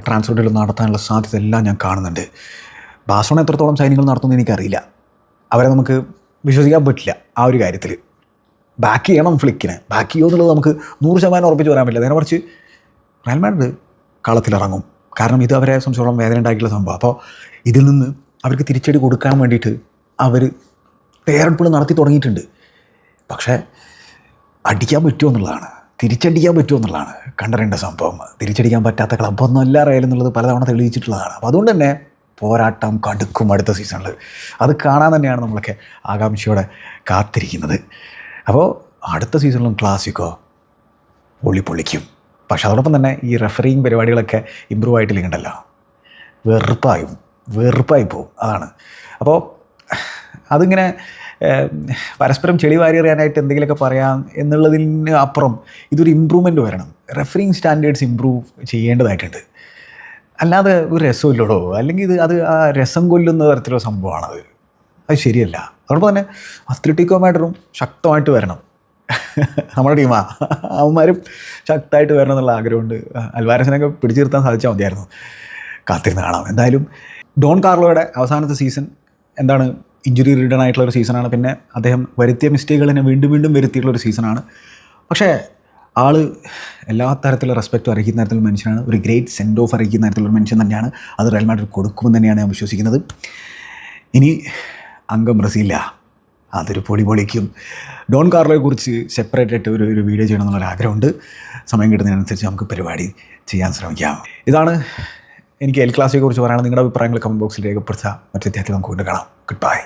ട്രാൻസ്ഫറുകൾ നടത്താനുള്ള സാധ്യത എല്ലാം ഞാൻ കാണുന്നുണ്ട്. ബാഴ്സലോണ എത്രത്തോളം സൈനികൾ നടത്തുമെന്ന് എനിക്കറിയില്ല. അവരെ നമുക്ക് വിശ്വസിക്കാൻ പറ്റില്ല ആ ഒരു കാര്യത്തിൽ. ബാക്ക് ചെയ്യണം ഫ്ലിക്കിനെ, ബാക്ക് ചെയ്യുമോ എന്നുള്ളത് നമുക്ക് 100% ഉറപ്പിച്ച് പറയാൻ പറ്റില്ല. നേരെ മറിച്ച് റയൽ മാഡ്രിഡ് കളത്തിലിറങ്ങും. കാരണം ഇത് അവരെ സംബന്ധിച്ചോളം വേദന ഉണ്ടാക്കിയിട്ടുള്ള സംഭവം. അപ്പോൾ ഇതിൽ നിന്ന് അവർക്ക് തിരിച്ചടി കൊടുക്കാൻ വേണ്ടിയിട്ട് അവർ തയ്യാറെടുപ്പുകൾ നടത്തി തുടങ്ങിയിട്ടുണ്ട്. പക്ഷേ അടിക്കാൻ പറ്റുമോ എന്നുള്ളതാണ്, തിരിച്ചടിക്കാൻ പറ്റുമോ എന്നുള്ളതാണ് കണ്ടറിയേണ്ട സംഭവം. തിരിച്ചടിക്കാൻ പറ്റാത്ത ക്ലബ്ബൊന്നുമല്ല റയൽ എന്നുള്ളത് പലതവണ തെളിയിച്ചിട്ടുള്ളതാണ്. അപ്പോൾ അതുകൊണ്ട് തന്നെ പോരാട്ടം കടുക്കും അടുത്ത സീസണിൽ. അത് കാണാൻ തന്നെയാണ് നമ്മളൊക്കെ ആകാംക്ഷയോടെ കാത്തിരിക്കുന്നത്. അപ്പോൾ അടുത്ത സീസണിലും ക്ലാസിക്കോ പൊളിക്കും. പക്ഷെ അതോടൊപ്പം തന്നെ ഈ റെഫറിങ് പരിപാടികളൊക്കെ ഇമ്പ്രൂവ് ആയിട്ടില്ലെങ്കിണ്ടല്ലോ വെറുപ്പായി പോവും. അതാണ്. അപ്പോൾ അതിങ്ങനെ പരസ്പരം ചെളി വാരി എറിയാനായിട്ട് എന്തെങ്കിലുമൊക്കെ പറയാം എന്നുള്ളതിന് അപ്പുറം ഇതൊരു ഇമ്പ്രൂവ്മെൻറ്റ് വരണം. റെഫറിങ് സ്റ്റാൻഡേർഡ്സ് ഇമ്പ്രൂവ് ചെയ്യേണ്ടതായിട്ടുണ്ട്. അല്ലാതെ ഒരു രസമില്ലടോ, അല്ലെങ്കിൽ അത് ആ രസം കൊല്ലുന്ന തരത്തിലുള്ള സംഭവമാണത്. അത് ശരിയല്ല. അതോടൊപ്പം തന്നെ അത്ലറ്റിക്കോ മാഡ്രിഡും ശക്തമായിട്ട് വരണം. നമ്മുടെ ടീമാണ്, അവന്മാരും ശക്തമായിട്ട് വരണം എന്നുള്ള ആഗ്രഹമുണ്ട്. അൽവാരസിനൊക്കെ പിടിച്ചു നിർത്താൻ സാധിച്ചാൽ മതിയായിരുന്നു. കാത്തിരുന്ന് കാണാം. എന്തായാലും ഡോൺ കാർലോയുടെ അവസാനത്തെ സീസൺ എന്താണ്, ഇഞ്ചുറി റിഡൺ ആയിട്ടുള്ളൊരു സീസണാണ്. പിന്നെ അദ്ദേഹം വരുത്തിയ മിസ്റ്റേക്കുകളിനെ വീണ്ടും വരുത്തിയിട്ടുള്ളൊരു സീസണാണ്. പക്ഷേ ആൾ എല്ലാ തരത്തിലുള്ള റെസ്പെക്റ്റും അർഹിക്കുന്ന തരത്തിലുള്ള മനുഷ്യനാണ്. ഒരു ഗ്രേറ്റ് സെൻഡ് ഓഫ് അർഹിക്കുന്ന തരത്തിലുള്ള മനുഷ്യൻ തന്നെയാണ്. അത് റയൽ മാഡ്രിഡ് കൊടുക്കുമെന്ന് തന്നെയാണ് ഞാൻ വിശ്വസിക്കുന്നത്. ഇനി അംഗം ബ്രസീലില്ല, അതൊരു പൊളിക്കും. ഡോൺ കാർലോയെക്കുറിച്ച് സെപ്പറേറ്റ് ആയിട്ട് ഒരു വീഡിയോ ചെയ്യണം എന്നുള്ളൊരു ആഗ്രഹമുണ്ട്. സമയം കിട്ടുന്നതിനനുസരിച്ച് നമുക്ക് പരിപാടി ചെയ്യാൻ ശ്രമിക്കാം. ഇതാണ് എനിക്ക് എൽ ക്ലാസിക്കോയെക്കുറിച്ച് പറയാനുള്ള നിങ്ങളുടെ അഭിപ്രായങ്ങൾ കമൻറ്റ് ബോക്സിൽ രേഖപ്പെടുത്തുക. മറ്റു അധ്യായത്തിൽ നമുക്ക് കൊണ്ട് കാണാം. Good bye.